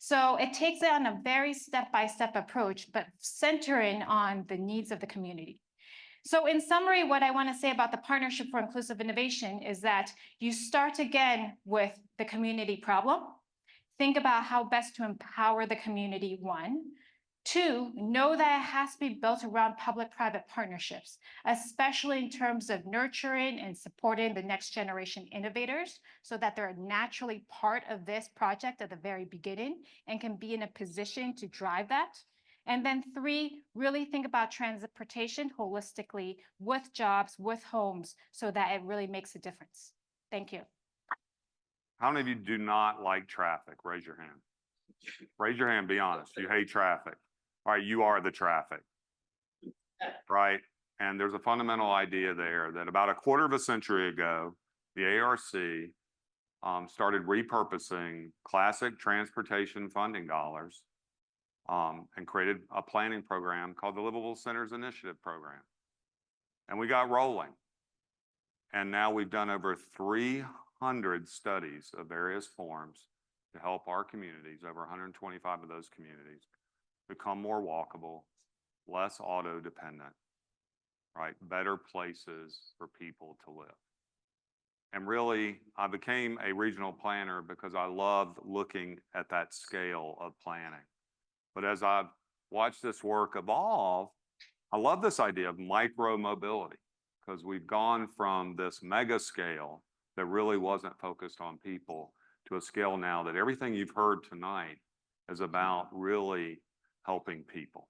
So it takes it on a very step-by-step approach, but centering on the needs of the community. So in summary, what I want to say about the Partnership for Inclusive Innovation is that you start again with the community problem. Think about how best to empower the community, one. Two, know that it has to be built around public-private partnerships, especially in terms of nurturing and supporting the next generation innovators so that they're naturally part of this project at the very beginning and can be in a position to drive that. And then 3, really think about transportation holistically with jobs, with homes, so that it really makes a difference. Thank you. How many of you do not like traffic? Raise your hand. Raise your hand, be honest. You hate traffic. All right, you are the traffic. Right? And there's a fundamental idea there that about a quarter of a century ago, the ARC started repurposing classic transportation funding dollars and created a planning program called the Livable Centers Initiative Program. And we got rolling. And now we've done over 300 studies of various forms to help our communities, over 125 of those communities, become more walkable, less auto dependent, right? Better places for people to live. And really, I became a regional planner because I loved looking at that scale of planning. But as I've watched this work evolve, I love this idea of micromobility, because we've gone from this mega scale that really wasn't focused on people to a scale now that everything you've heard tonight is about really helping people.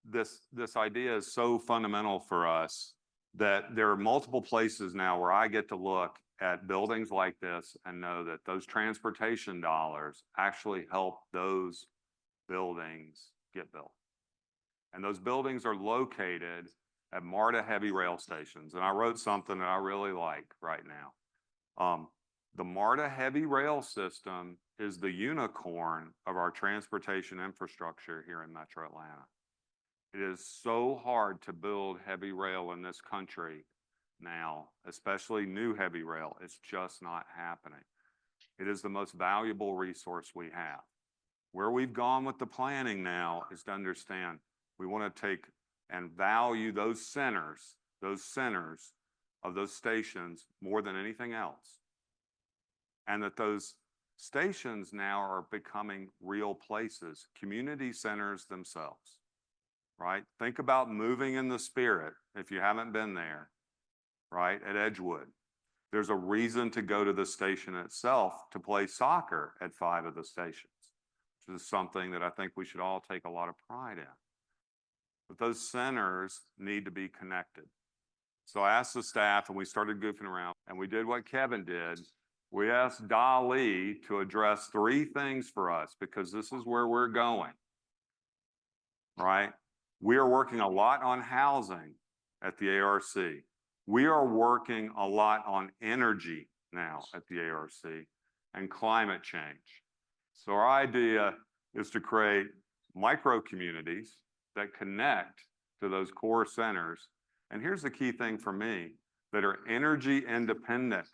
This idea is so fundamental for us that there are multiple places now where I get to look at buildings like this and know that those transportation dollars actually help those buildings get built. And those buildings are located at MARTA heavy rail stations. And I wrote something that I really like right now. The MARTA heavy rail system is the unicorn of our transportation infrastructure here in Metro Atlanta. It is so hard to build heavy rail in this country now, especially new heavy rail. It's just not happening. It is the most valuable resource we have. Where we've gone with the planning now is to understand we want to take and value those centers of those stations more than anything else. And that those stations now are becoming real places, community centers themselves, right? Think about moving in the Spirit if you haven't been there, right? At Edgewood. There's a reason to go to the station itself to play soccer at 5 of the stations, which is something that I think we should all take a lot of pride in. But those centers need to be connected. So I asked the staff and we started goofing around and we did what Kevin did. We asked Dali to address 3 things for us because this is where we're going, right? We are working a lot on housing at the ARC. We are working a lot on energy now at the ARC and climate change. So our idea is to create micro communities that connect to those core centers. And here's the key thing for me, that are energy independent,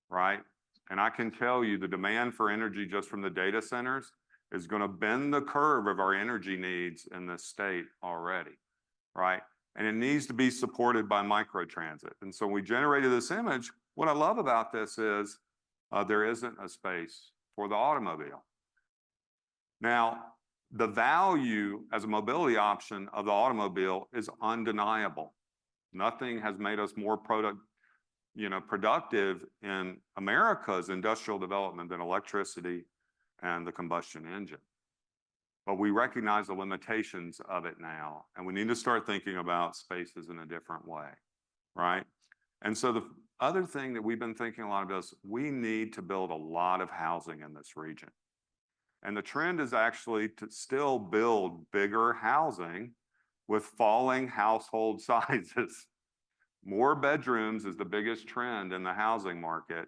right? And I can tell you the demand for energy just from the data centers is going to bend the curve of our energy needs in this state already, right? And it needs to be supported by microtransit. And so we generated this image. What I love about this is there isn't a space for the automobile. Now, the value as a mobility option of the automobile is undeniable. Nothing has made us more productive in America's industrial development than electricity and the combustion engine. But we recognize the limitations of it now, and we need to start thinking about spaces in a different way, right? And so the other thing that we've been thinking a lot about is we need to build a lot of housing in this region. And the trend is actually to still build bigger housing with falling household sizes. More bedrooms is the biggest trend in the housing market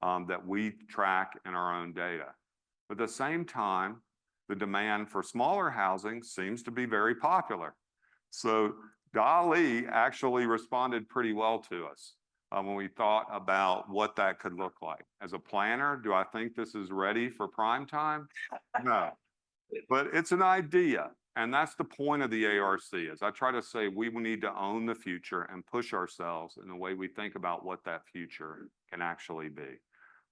that we track in our own data. But at the same time, the demand for smaller housing seems to be very popular. So Dali actually responded pretty well to us when we thought about what that could look like. As a planner, do I think this is ready for prime time? No, but it's an idea. And that's the point of the ARC is I try to say we need to own the future and push ourselves in the way we think about what that future can actually be.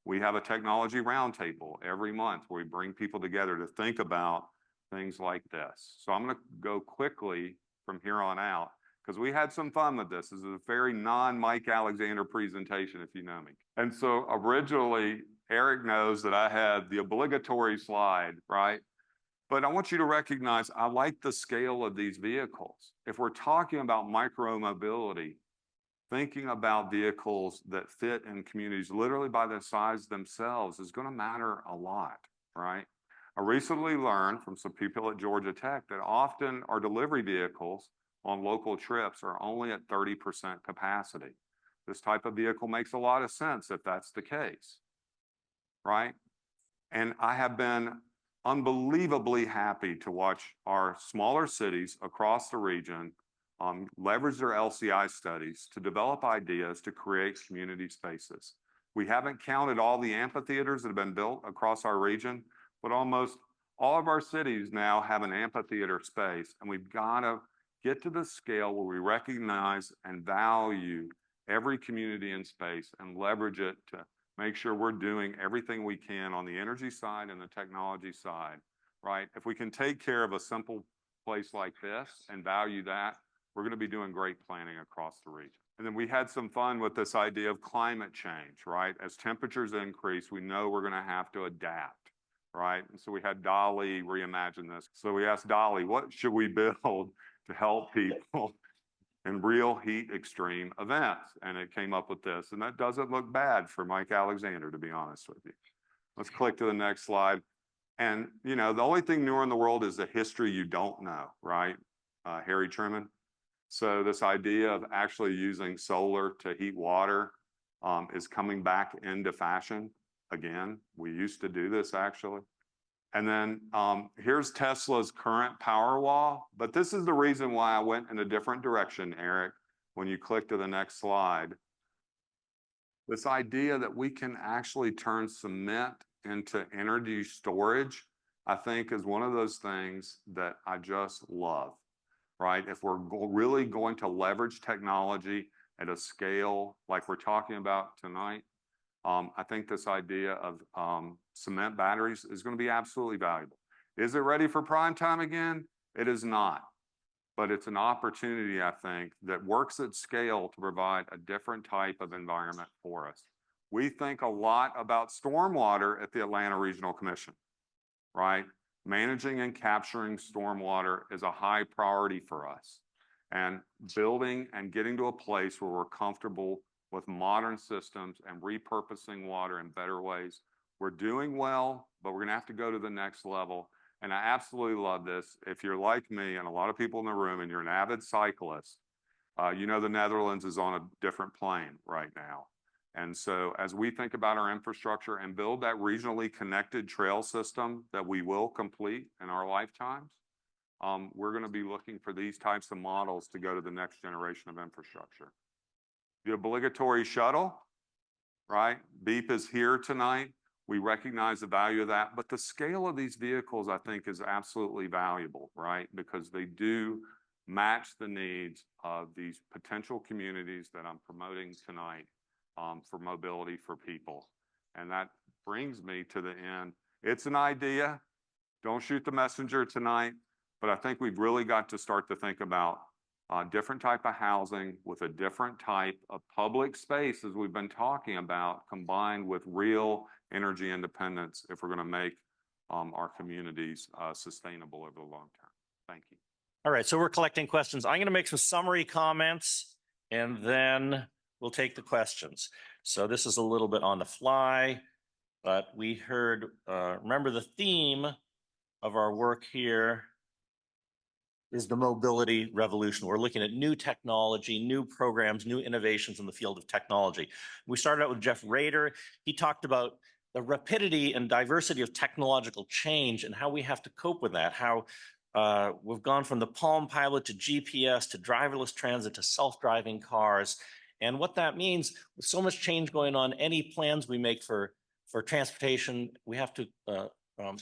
We have a technology roundtable every month where we bring people together to think about things like this. So I'm going to go quickly from here on out because we had some fun with this. This is a very non-Mike Alexander presentation, if you know me. And so originally, Eric knows that I had the obligatory slide, right? But I want you to recognize, I like the scale of these vehicles. If we're talking about micromobility, thinking about vehicles that fit in communities literally by the size themselves is going to matter a lot, right? I recently learned from some people at Georgia Tech that often our delivery vehicles on local trips are only at 30% capacity. This type of vehicle makes a lot of sense if that's the case, right? And I have been unbelievably happy to watch our smaller cities across the region leverage their LCI studies to develop ideas to create community spaces. We haven't counted all the amphitheaters that have been built across our region, but almost all of our cities now have an amphitheater space, and we've got to get to the scale where we recognize and value every community and space and leverage it to make sure we're doing everything we can on the energy side and the technology side, right? If we can take care of a simple place like this and value that, we're going to be doing great planning across the region. And then we had some fun with this idea of climate change, right? As temperatures increase, we know we're going to have to adapt, right? And so we had Dolly reimagine this. So we asked Dolly, what should we build to help people in real heat extreme events? And it came up with this. And that doesn't look bad for Mike Alexander, to be honest with you. Let's click to the next slide. And, you know, the only thing newer in the world is the history you don't know, right? Harry Truman. So this idea of actually using solar to heat water is coming back into fashion again. We used to do this actually. And then here's Tesla's current power wall. But this is the reason why I went in a different direction, Eric, when you click to the next slide. This idea that we can actually turn cement into energy storage, I think is one of those things that I just love. Right? If we're really going to leverage technology at a scale like we're talking about tonight, I think this idea of cement batteries is going to be absolutely valuable. Is it ready for prime time again? It is not. But it's an opportunity, I think, that works at scale to provide a different type of environment for us. We think a lot about stormwater at the Atlanta Regional Commission, right? Managing and capturing stormwater is a high priority for us, and building and getting to a place where we're comfortable with modern systems and repurposing water in better ways. We're doing well, but we're going to have to go to the next level. And I absolutely love this. If you're like me and a lot of people in the room and you're an avid cyclist, you know the Netherlands is on a different plane right now. And so as we think about our infrastructure and build that regionally connected trail system that we will complete in our lifetimes, we're going to be looking for these types of models to go to the next generation of infrastructure. The obligatory shuttle, right? Beep is here tonight. We recognize the value of that, but the scale of these vehicles, I think, is absolutely valuable, right? Because they do match the needs of these potential communities that I'm promoting tonight. For mobility for people. And that brings me to the end. It's an idea. Don't shoot the messenger tonight, but I think we've really got to start to think about different type of housing with a different type of public space, as we've been talking about, combined with real energy independence if we're going to make our communities sustainable over the long term. Thank you. All right, so we're collecting questions. I'm going to make some summary comments and then we'll take the questions. So this is a little bit on the fly, but we heard, remember the theme of our work here is the mobility revolution. We're looking at new technology, new programs, new innovations in the field of technology. We started out with Jeff Rader. He talked about the rapidity and diversity of technological change and how we have to cope with that, how we've gone from the Palm Pilot to GPS to driverless transit to self-driving cars. And what that means, with so much change going on, any plans we make for transportation, we have to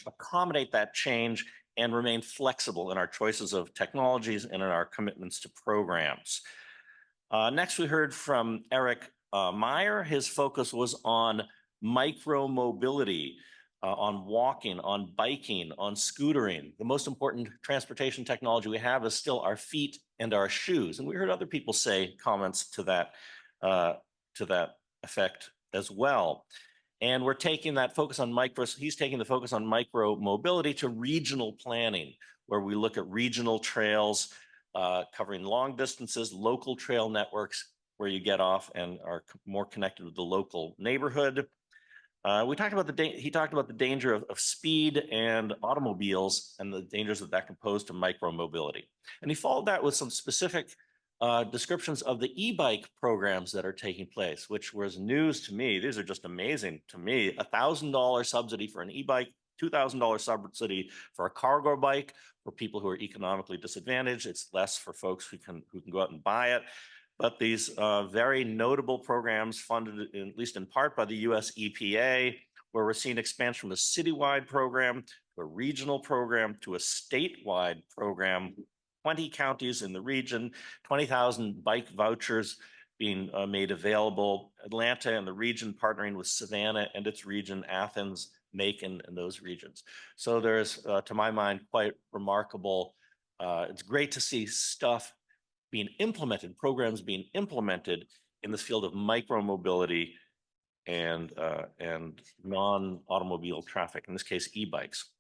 accommodate that change and remain flexible in our choices of technologies and in our commitments to programs. Next, we heard from Eric Meyer. His focus was on micromobility, on walking, on biking, on scootering. The most important transportation technology we have is still our feet and our shoes. And we heard other people say comments to that effect as well. And we're taking that focus on he's taking the focus on micro mobility to regional planning, where we look at regional trails covering long distances, local trail networks, where you get off and are more connected with the local neighborhood. He talked about the danger of speed and automobiles and the dangers that can pose to micro mobility. And he followed that with some specific descriptions of the e-bike programs that are taking place, which was news to me. These are just amazing to me. $1,000 subsidy for an e-bike, $2,000 subsidy for a cargo bike for people who are economically disadvantaged. It's less for folks who can go out and buy it. But these very notable programs funded, at least in part by the US EPA, where we're seeing expansion from a citywide program to a regional program to a statewide program, 20 counties in the region, 20,000 bike vouchers being made available, Atlanta and the region partnering with Savannah and its region, Athens, Macon, and those regions. So there's, to my mind, quite remarkable. It's great to see stuff being implemented, programs being implemented in this field of micro mobility and non-automobile traffic, in this case, e-bikes.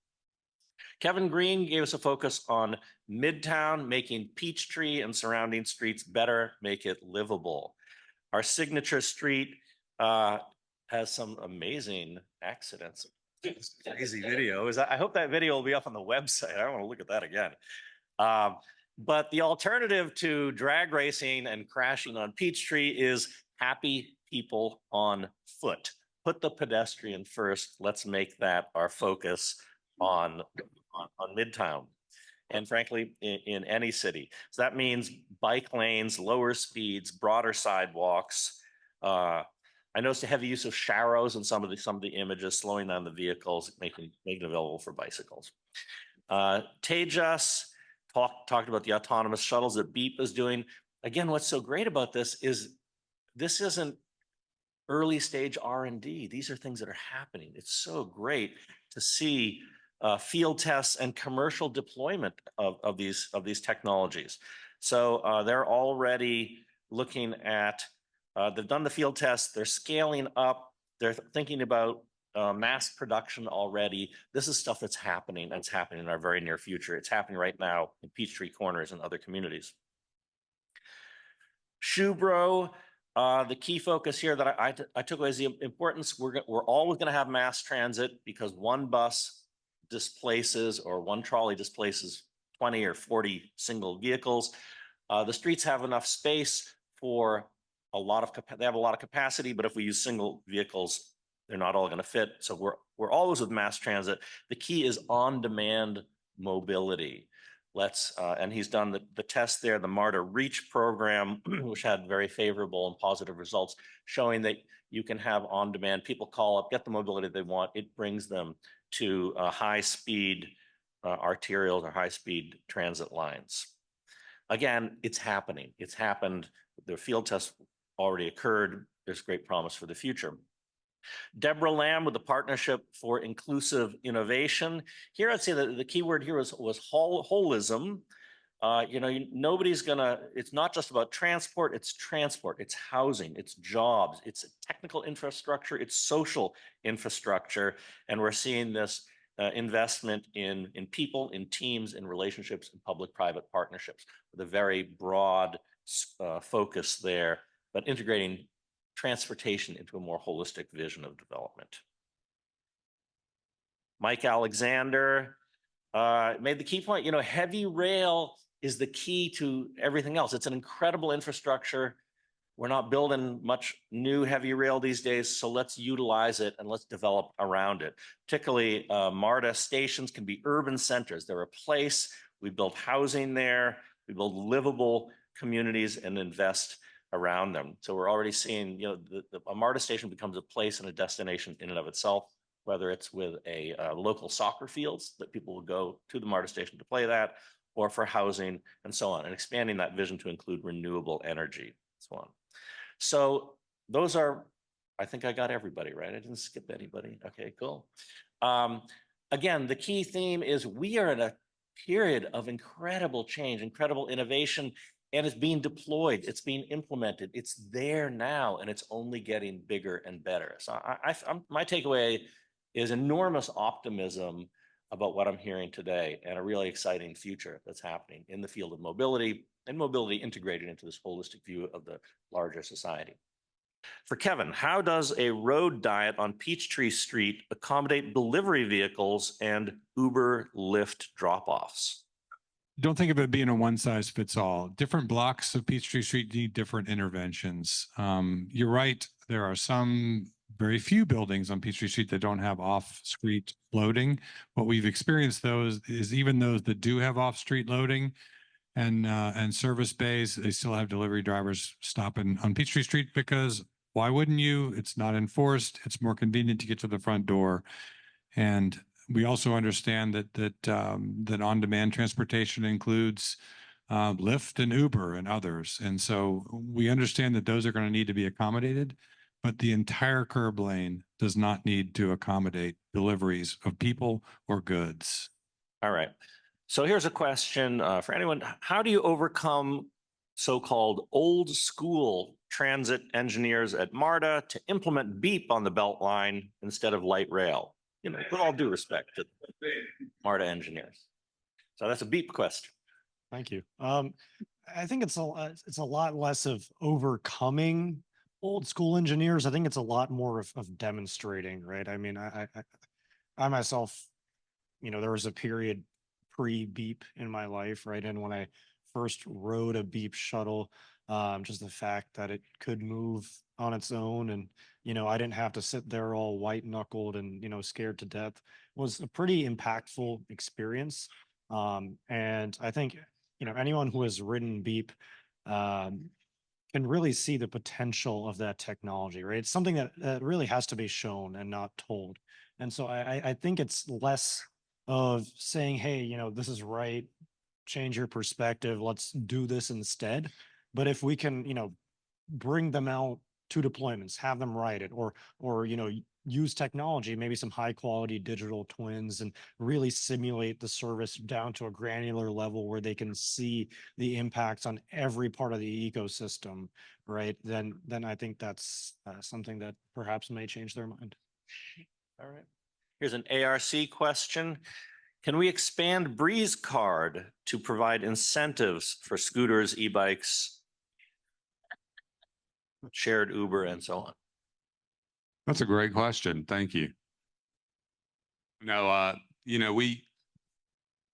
Kevin Green gave us a focus on Midtown, making Peachtree and surrounding streets better, make it livable. Our signature street has some amazing accidents. Crazy video. I hope that video will be up on the website. I want to look at that again. But the alternative to drag racing and crashing on Peachtree is happy people on foot. Put the pedestrian first. Let's make that our focus on Midtown. And frankly, in any city. So that means bike lanes, lower speeds, broader sidewalks. I noticed a heavy use of sharrows in some of the images, slowing down the vehicles, making it available for bicycles. Tejas talked about the autonomous shuttles that Beep is doing. Again, what's so great about this isn't early stage R&D. These are things that are happening. It's so great to see field tests and commercial deployment of these technologies. So they're already looking at, they've done the field tests, they're scaling up, they're thinking about mass production already. This is stuff that's happening, and it's happening in our very near future. It's happening right now in Peachtree Corners and other communities. Shubro, the key focus here that I took away is the importance. We're always going to have mass transit because one bus displaces, or one trolley displaces 20 or 40 single vehicles. The streets have enough space for they have a lot of capacity, but if we use single vehicles, they're not all going to fit. So we're always with mass transit. The key is on-demand mobility. And he's done the test there, the MARTA REACH program, which had very favorable and positive results, showing that you can have on-demand, people call up, get the mobility they want. It brings them to high-speed arterials or high-speed transit lines. Again, it's happening. It's happened. The field tests already occurred. There's great promise for the future. Deborah Lamb with the Partnership for Inclusive Innovation. Here, I'd say that the key word here was holism. It's not just about transport, it's housing, it's jobs, it's technical infrastructure, it's social infrastructure. And we're seeing this investment in people, in teams, in relationships, in public-private partnerships with a very broad focus there, but integrating transportation into a more holistic vision of development. Mike Alexander made the key point, heavy rail is the key to everything else. It's an incredible infrastructure. We're not building much new heavy rail these days, so let's utilize it and let's develop around it. Particularly MARTA stations can be urban centers. They're a place, we build housing there, we build livable communities and invest around them. So we're already seeing, a MARTA station becomes a place and a destination in and of itself, whether it's with a local soccer fields that people will go to the MARTA station to play that, or for housing and so on, and expanding that vision to include renewable energy and so on. So those are, I think I got everybody, right? I didn't skip anybody. Okay, cool. Again, the key theme is we are in a period of incredible change, incredible innovation, and it's being deployed, it's being implemented, it's there now, and it's only getting bigger and better. So my takeaway is enormous optimism about what I'm hearing today and a really exciting future that's happening in the field of mobility and mobility integrated into this holistic view of the larger society. For Kevin, how does a road diet on Peachtree Street accommodate delivery vehicles and Uber Lyft drop-offs? Don't think of it being a one size fits all. Different blocks of Peachtree Street need different interventions. You're right. There are some very few buildings on Peachtree Street that don't have off-street loading. What we've experienced those is even those that do have off-street loading and service bays, they still have delivery drivers stopping on Peachtree Street because why wouldn't you? It's not enforced. It's more convenient to get to the front door. And we also understand that on-demand transportation includes Lyft and Uber and others. And so we understand that those are going to need to be accommodated, but the entire curb lane does not need to accommodate deliveries of people or goods. All right. So here's a question for anyone. How do you overcome so-called old school transit engineers at MARTA to implement beep on the Beltline instead of light rail? You know, with all due respect to MARTA engineers. So that's a beep question. Thank you. I think it's a lot less of overcoming old school engineers. I think it's a lot more of demonstrating, right? I mean, I myself, you know, there was a period pre-beep in my life, right? And when I first rode a beep shuttle, just the fact that it could move on its own and, you know, I didn't have to sit there all white knuckled and, you know, scared to death was a pretty impactful experience. And I think, you know, anyone who has ridden beep can really see the potential of that technology, right? It's something that really has to be shown and not told. And so I think it's less of saying, hey, you know, this is right, change your perspective, let's do this instead. But if we can, you know, bring them out to deployments, have them write it, or you know, use technology, maybe some high quality digital twins, and really simulate the service down to a granular level where they can see the impacts on every part of the ecosystem, right? Then I think that's something that perhaps may change their mind. All right. Here's an ARC question. Can we expand Breeze Card to provide incentives for scooters, e-bikes, shared Uber, and so on? That's a great question. Thank you. No, you know,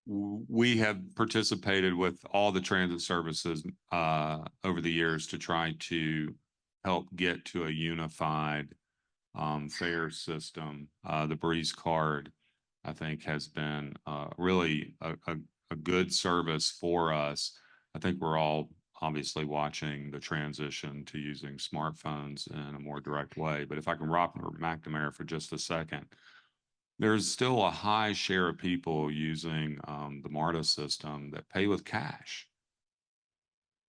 we have participated with all the transit services over the years to try to help get to a unified fare system. The Breeze Card, I think, has been really a good service for us. I think we're all obviously watching the transition to using smartphones in a more direct way. But if I can rock McNamara for just a second, there's still a high share of people using the MARTA system that pay with cash.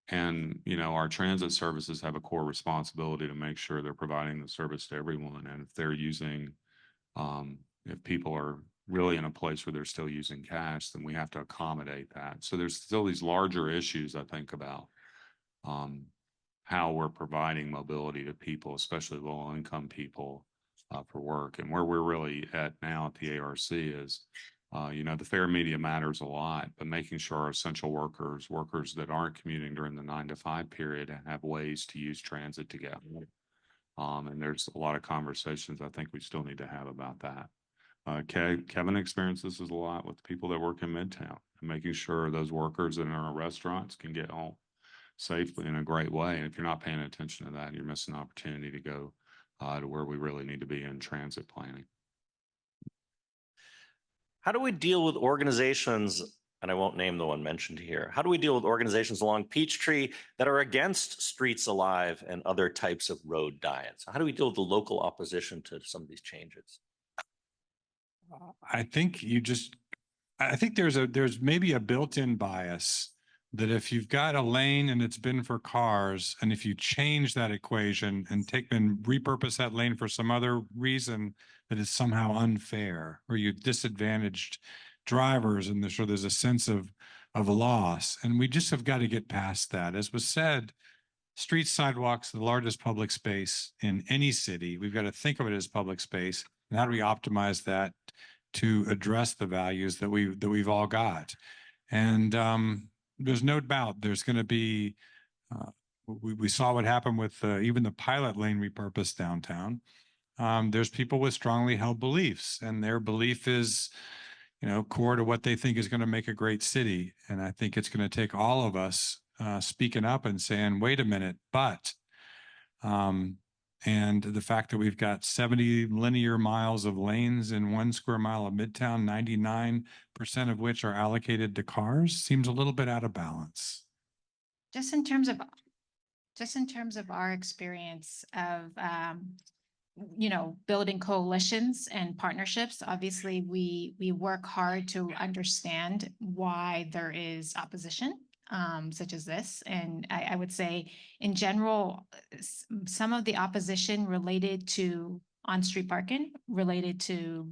And, you know, our transit services have a core responsibility to make sure they're providing the service to everyone. And if they're using, if people are really in a place where they're still using cash, then we have to accommodate that. So there's still these larger issues, I think, about how we're providing mobility to people, especially low-income people, for work. And where we're really at now at the ARC is, you know, the fare media matters a lot, but making sure our essential workers that aren't commuting during the 9 to 5 period, have ways to use transit to get home. And there's a lot of conversations I think we still need to have about that. Kevin experiences this a lot with people that work in Midtown, and making sure those workers in our restaurants can get home safely in a great way. And if you're not paying attention to that, you're missing an opportunity to go to where we really need to be in transit planning. How do we deal with organizations, and I won't name the one mentioned here, how do we deal with organizations along Peachtree that are against Streets Alive and other types of road diets? How do we deal with the local opposition to some of these changes? I think there's maybe a built-in bias that if you've got a lane and it's been for cars, and if you change that equation and repurpose that lane for some other reason, that is somehow unfair, or you disadvantaged drivers, and there's a sense of of loss. And we just have got to get past that. As was said, streets, sidewalks, the largest public space in any city. We've got to think of it as public space. And how do we optimize that to address the values that we've all got? And there's no doubt there's going to be, we saw what happened with even the pilot lane repurposed downtown. There's people with strongly held beliefs, and their belief is, core to what they think is going to make a great city. And I think it's going to take all of us speaking up and saying, wait a minute, but, and the fact that we've got 70 linear miles of lanes in 1 square mile of Midtown, 99% of which are allocated to cars, seems a little bit out of balance. Just in terms of our experience of, building coalitions and partnerships, obviously we work hard to understand why there is opposition, such as this. And I would say in general, some of the opposition related to on-street parking, related to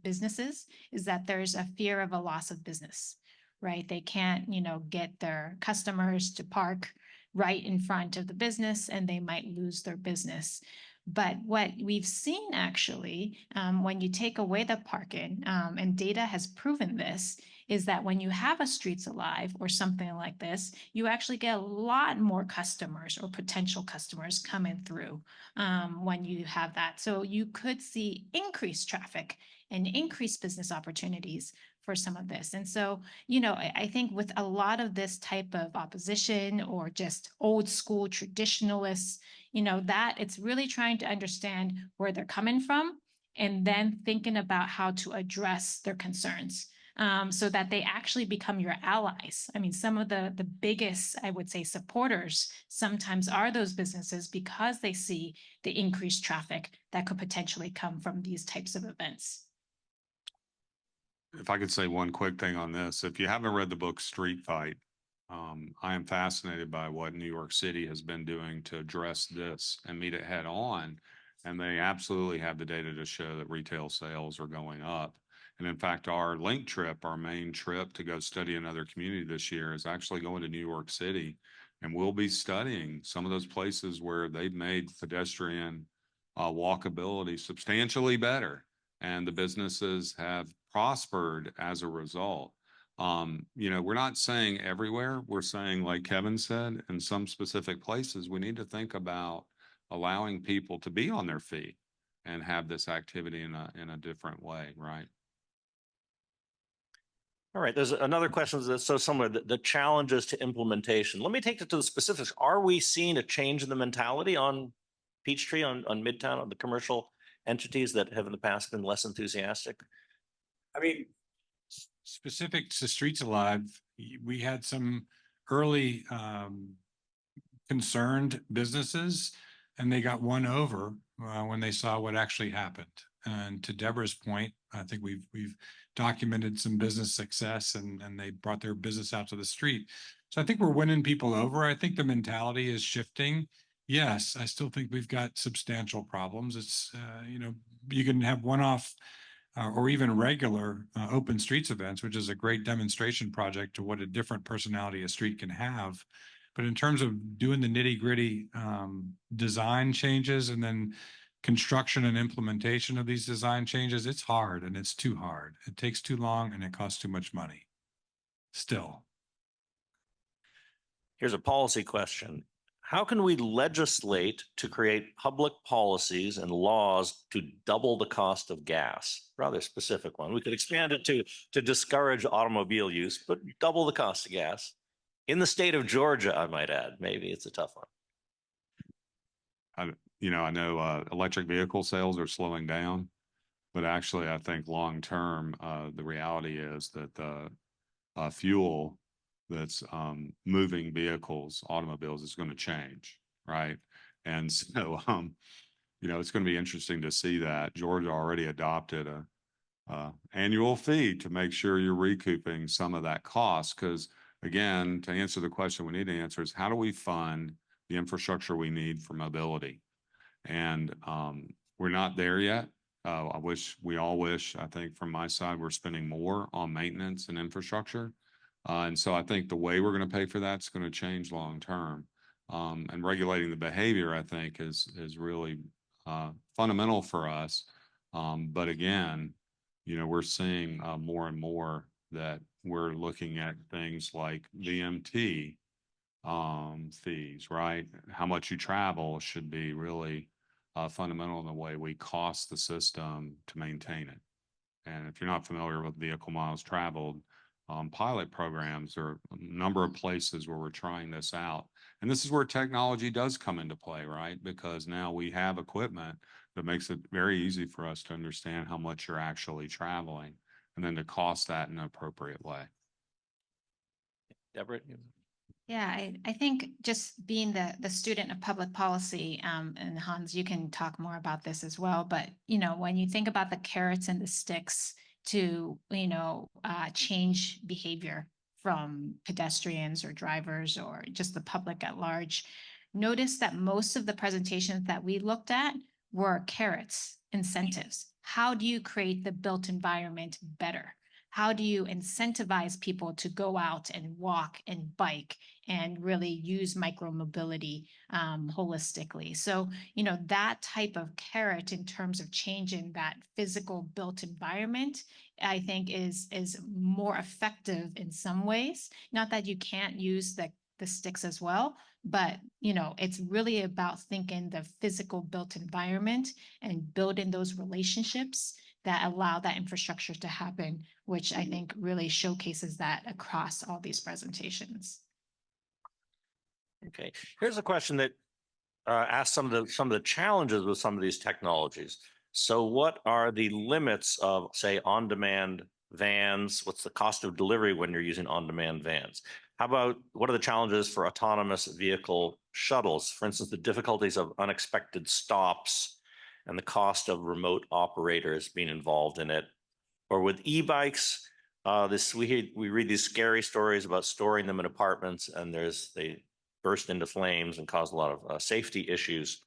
businesses, is that there's a fear of a loss of business, right? They can't, get their customers to park right in front of the business, and they might lose their business. But what we've seen actually, when you take away the parking, and data has proven this, is that when you have a Streets Alive or something like this, you actually get a lot more customers or potential customers coming through when you have that. So you could see increased traffic and increased business opportunities for some of this. And so, I think with a lot of this type of opposition or just old school traditionalists, that it's really trying to understand where they're coming from and then thinking about how to address their concerns, so that they actually become your allies. I mean, some of the biggest, I would say, supporters sometimes are those businesses because they see the increased traffic that could potentially come from these types of events. If I could say one quick thing on this, if you haven't read the book Street Fight, I am fascinated by what New York City has been doing to address this and meet it head on. And they absolutely have the data to show that retail sales are going up. And in fact, our link trip, our main trip to go study another community this year, is actually going to New York City. And we'll be studying some of those places where they've made pedestrian walkability substantially better. And the businesses have prospered as a result. We're not saying everywhere. We're saying, like Kevin said, in some specific places, we need to think about allowing people to be on their feet and have this activity in a different way, right? All right, there's another question that's so similar, the challenges to implementation. Let me take it to the specifics. Are we seeing a change in the mentality on Peachtree, on Midtown, on the commercial entities that have in the past been less enthusiastic? I mean, specific to Streets Alive, we had some early concerned businesses, and they got won over when they saw what actually happened. And to Deborah's point, I think we've documented some business success, and they brought their business out to the street. So I think we're winning people over. I think the mentality is shifting. Yes, I still think we've got substantial problems. It's, you can have one-off or even regular open streets events, which is a great demonstration project to what a different personality a street can have. But in terms of doing the nitty-gritty design changes and then construction and implementation of these design changes, it's hard, and it's too hard. It takes too long, and it costs too much money still. Here's a policy question. How can we legislate to create public policies and laws to double the cost of gas? Rather specific one. We could expand it to discourage automobile use, but double the cost of gas. In the state of Georgia, I might add. Maybe it's a tough one. I know electric vehicle sales are slowing down, but actually I think long-term, the reality is that the fuel that's moving vehicles, automobiles, is going to change, right? And so, it's going to be interesting to see that. Georgia already adopted a annual fee to make sure you're recouping some of that cost. Because again, to answer the question we need to answer is, how do we fund the infrastructure we need for mobility? And we're not there yet. We all wish, I think from my side, we're spending more on maintenance and infrastructure. And so I think the way we're going to pay for that's going to change long term. And regulating the behavior, I think, is really fundamental for us. But again, we're seeing more and more that we're looking at things like VMT fees, right? How much you travel should be really fundamental in the way we cost the system to maintain it. And if you're not familiar with vehicle miles traveled, pilot programs are a number of places where we're trying this out. And this is where technology does come into play, right? Because now we have equipment that makes it very easy for us to understand how much you're actually traveling and then to cost that in an appropriate way. Deborah? Yeah, I think just being the student of public policy, and Hans, you can talk more about this as well, but when you think about the carrots and the sticks to, change behavior from pedestrians or drivers or just the public at large, notice that most of the presentations that we looked at were carrots, incentives. How do you create the built environment better? How do you incentivize people to go out and walk and bike and really use micromobility holistically? So, that type of carrot in terms of changing that physical built environment, I think is more effective in some ways. Not that you can't use the sticks as well, but it's really about thinking the physical built environment and building those relationships that allow that infrastructure to happen, which I think really showcases that across all these presentations. Okay, here's a question that asks some of the challenges with some of these technologies. So what are the limits of, say, on-demand vans? What's the cost of delivery when you're using on-demand vans? How about what are the challenges for autonomous vehicle shuttles? For instance, the difficulties of unexpected stops and the cost of remote operators being involved in it. Or with e-bikes, we read these scary stories about storing them in apartments and they burst into flames and cause a lot of safety issues.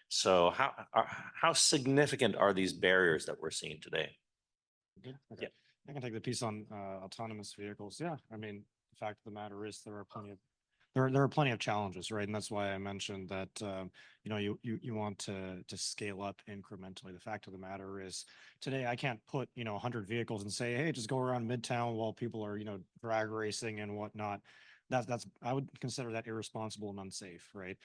So how significant are these barriers that we're seeing today? Okay. Yeah, I can take the piece on autonomous vehicles. Yeah, I mean, the fact of the matter is there are plenty of challenges, right? And that's why I mentioned that you want to scale up incrementally. The fact of the matter is today I can't put 100 vehicles and say, hey, just go around Midtown while people are drag racing and whatnot. That's I would consider that irresponsible and unsafe, right?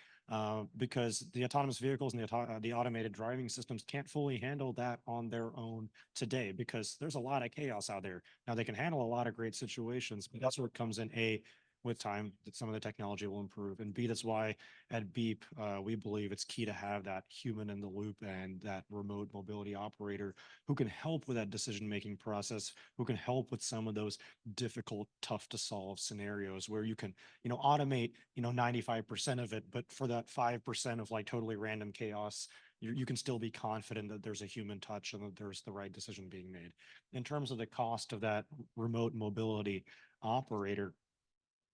Because the autonomous vehicles and the automated driving systems can't fully handle that on their own today because there's a lot of chaos out there. Now they can handle a lot of great situations, but that's where it comes in. With time, that some of the technology will improve, and B, that's why at Beep we believe it's key to have that human in the loop and that remote mobility operator who can help with that decision-making process, who can help with some of those difficult, tough to solve scenarios where you can automate 95% of it, but for that 5% of like totally random chaos, you can still be confident that there's a human touch and that there's the right decision being made. In terms of the cost of that remote mobility operator,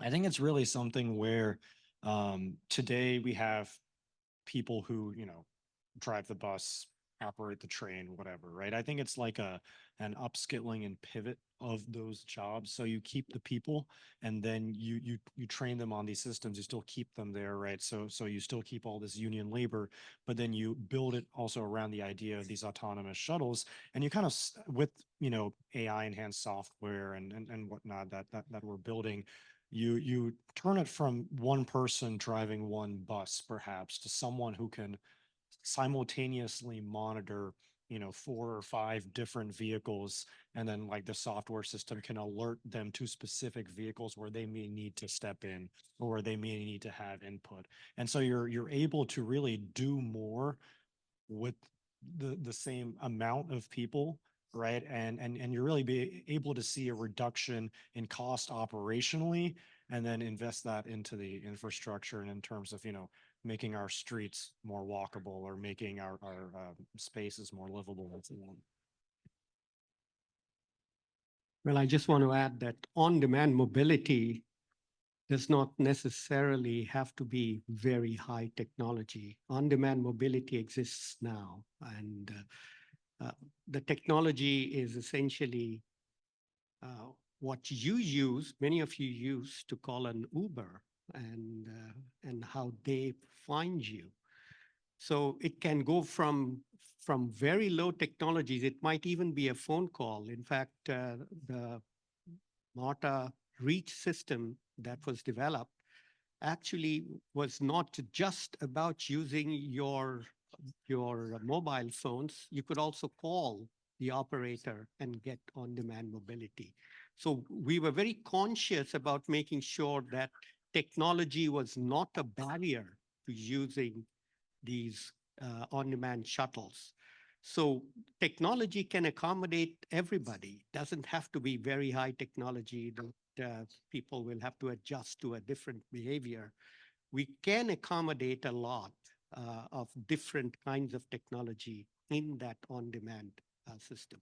I think it's really something where today we have people who, drive the bus, operate the train, whatever, right? I think it's like an upskilling and pivot of those jobs. So you keep the people and then you train them on these systems, you still keep them there, right? So you still keep all this union labor, but then you build it also around the idea of these autonomous shuttles, and you kind of with AI enhanced software and whatnot that we're building. You turn it from one person driving one bus, perhaps, to someone who can simultaneously monitor, 4 or 5 different vehicles, and then like the software system can alert them to specific vehicles where they may need to step in or where they may need to have input. And so you're able to really do more with the same amount of people, right? And you're really be able to see a reduction in cost operationally, and then invest that into the infrastructure and in terms of, making our streets more walkable or making our spaces more livable and so on. Well, I just want to add that on-demand mobility does not necessarily have to be very high technology. On-demand mobility exists now, and the technology is essentially what you use, many of you use to call an Uber and how they find you. So it can go from very low technologies. It might even be a phone call. In fact, the MARTA reach system that was developed actually was not just about using your mobile phones. You could also call the operator and get on-demand mobility. So we were very conscious about making sure that technology was not a barrier to using these on-demand shuttles. So technology can accommodate everybody. Doesn't have to be very high technology that people will have to adjust to a different behavior. We can accommodate a lot of different kinds of technology in that on-demand system.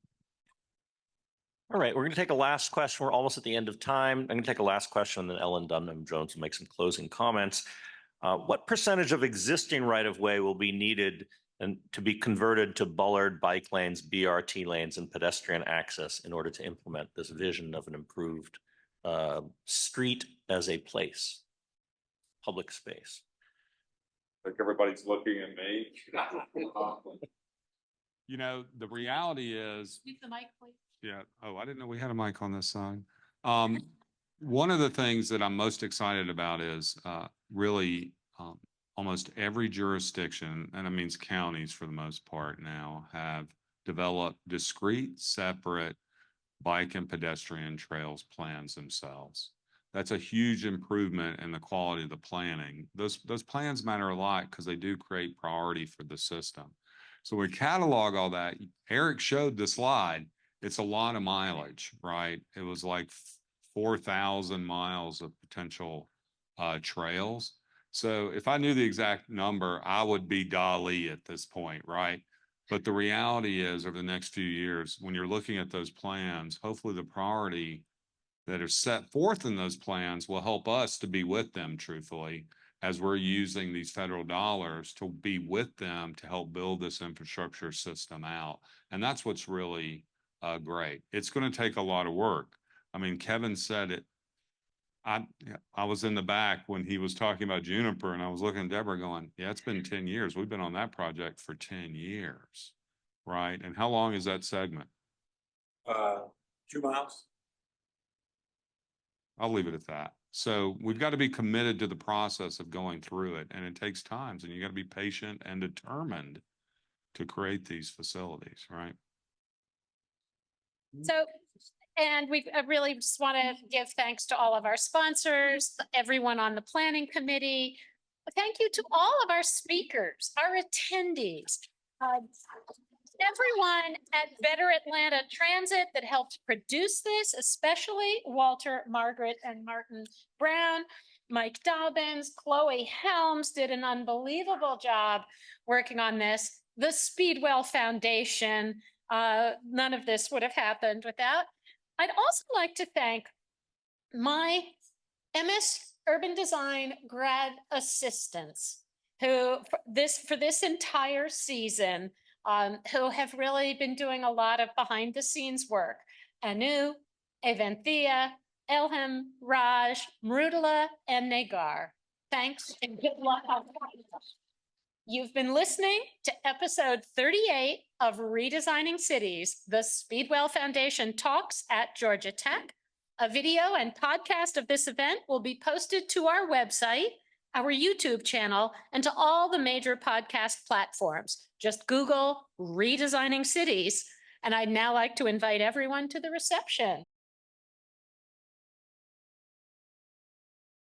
All right, we're going to take a last question. We're almost at the end of time. I'm going to take a last question, and then Ellen Dunham-Jones will make some closing comments. What percentage of existing right-of-way will be needed and to be converted to Bullard bike lanes, BRT lanes, and pedestrian access in order to implement this vision of an improved street as a place, public space? I think everybody's looking at me. You know, the reality is, Use the mic, please. yeah, oh, I didn't know we had a mic on this side. One of the things that I'm most excited about is really almost every jurisdiction, and it means counties for the most part now, have developed discrete, separate bike and pedestrian trails plans themselves. That's a huge improvement in the quality of the planning. Those plans matter a lot because they do create priority for the system. So we catalog all that. Eric showed the slide. It's a lot of mileage, right? It was like 4,000 miles of potential trails. So if I knew the exact number, I would be Dali at this point, right? But the reality is, over the next few years, when you're looking at those plans, hopefully the priority that are set forth in those plans will help us to be with them, truthfully, as we're using these federal dollars to be with them to help build this infrastructure system out. And that's what's really great. It's going to take a lot of work. I mean, Kevin said it. I was in the back when he was talking about Juniper, and I was looking at Deborah going, yeah, it's been 10 years. We've been on that project for 10 years, right? And how long is that segment? 2 miles. I'll leave it at that. So we've got to be committed to the process of going through it, and it takes time, and you got to be patient and determined to create these facilities, right? So, and I really just want to give thanks to all of our sponsors, everyone on the planning committee. Thank you to all of our speakers, our attendees, everyone at Better Atlanta Transit that helped produce this, especially Walter, Margaret, and Martin Brown, Mike Dobbins, Chloe Helms did an unbelievable job working on this. The Speedwell Foundation, none of this would have happened without. I'd also like to thank my MS Urban Design grad assistants who, for this entire season, who have really been doing a lot of behind the scenes work. Anu, Eventhia, Elham, Raj, Mrudala, and Nagar. Thanks and good luck. You've been listening to episode 38 of Redesigning Cities, the Speedwell Foundation Talks at Georgia Tech. A video and podcast of this event will be posted to our website, our YouTube channel, and to all the major podcast platforms. Just Google Redesigning Cities. And I'd now like to invite everyone to the reception.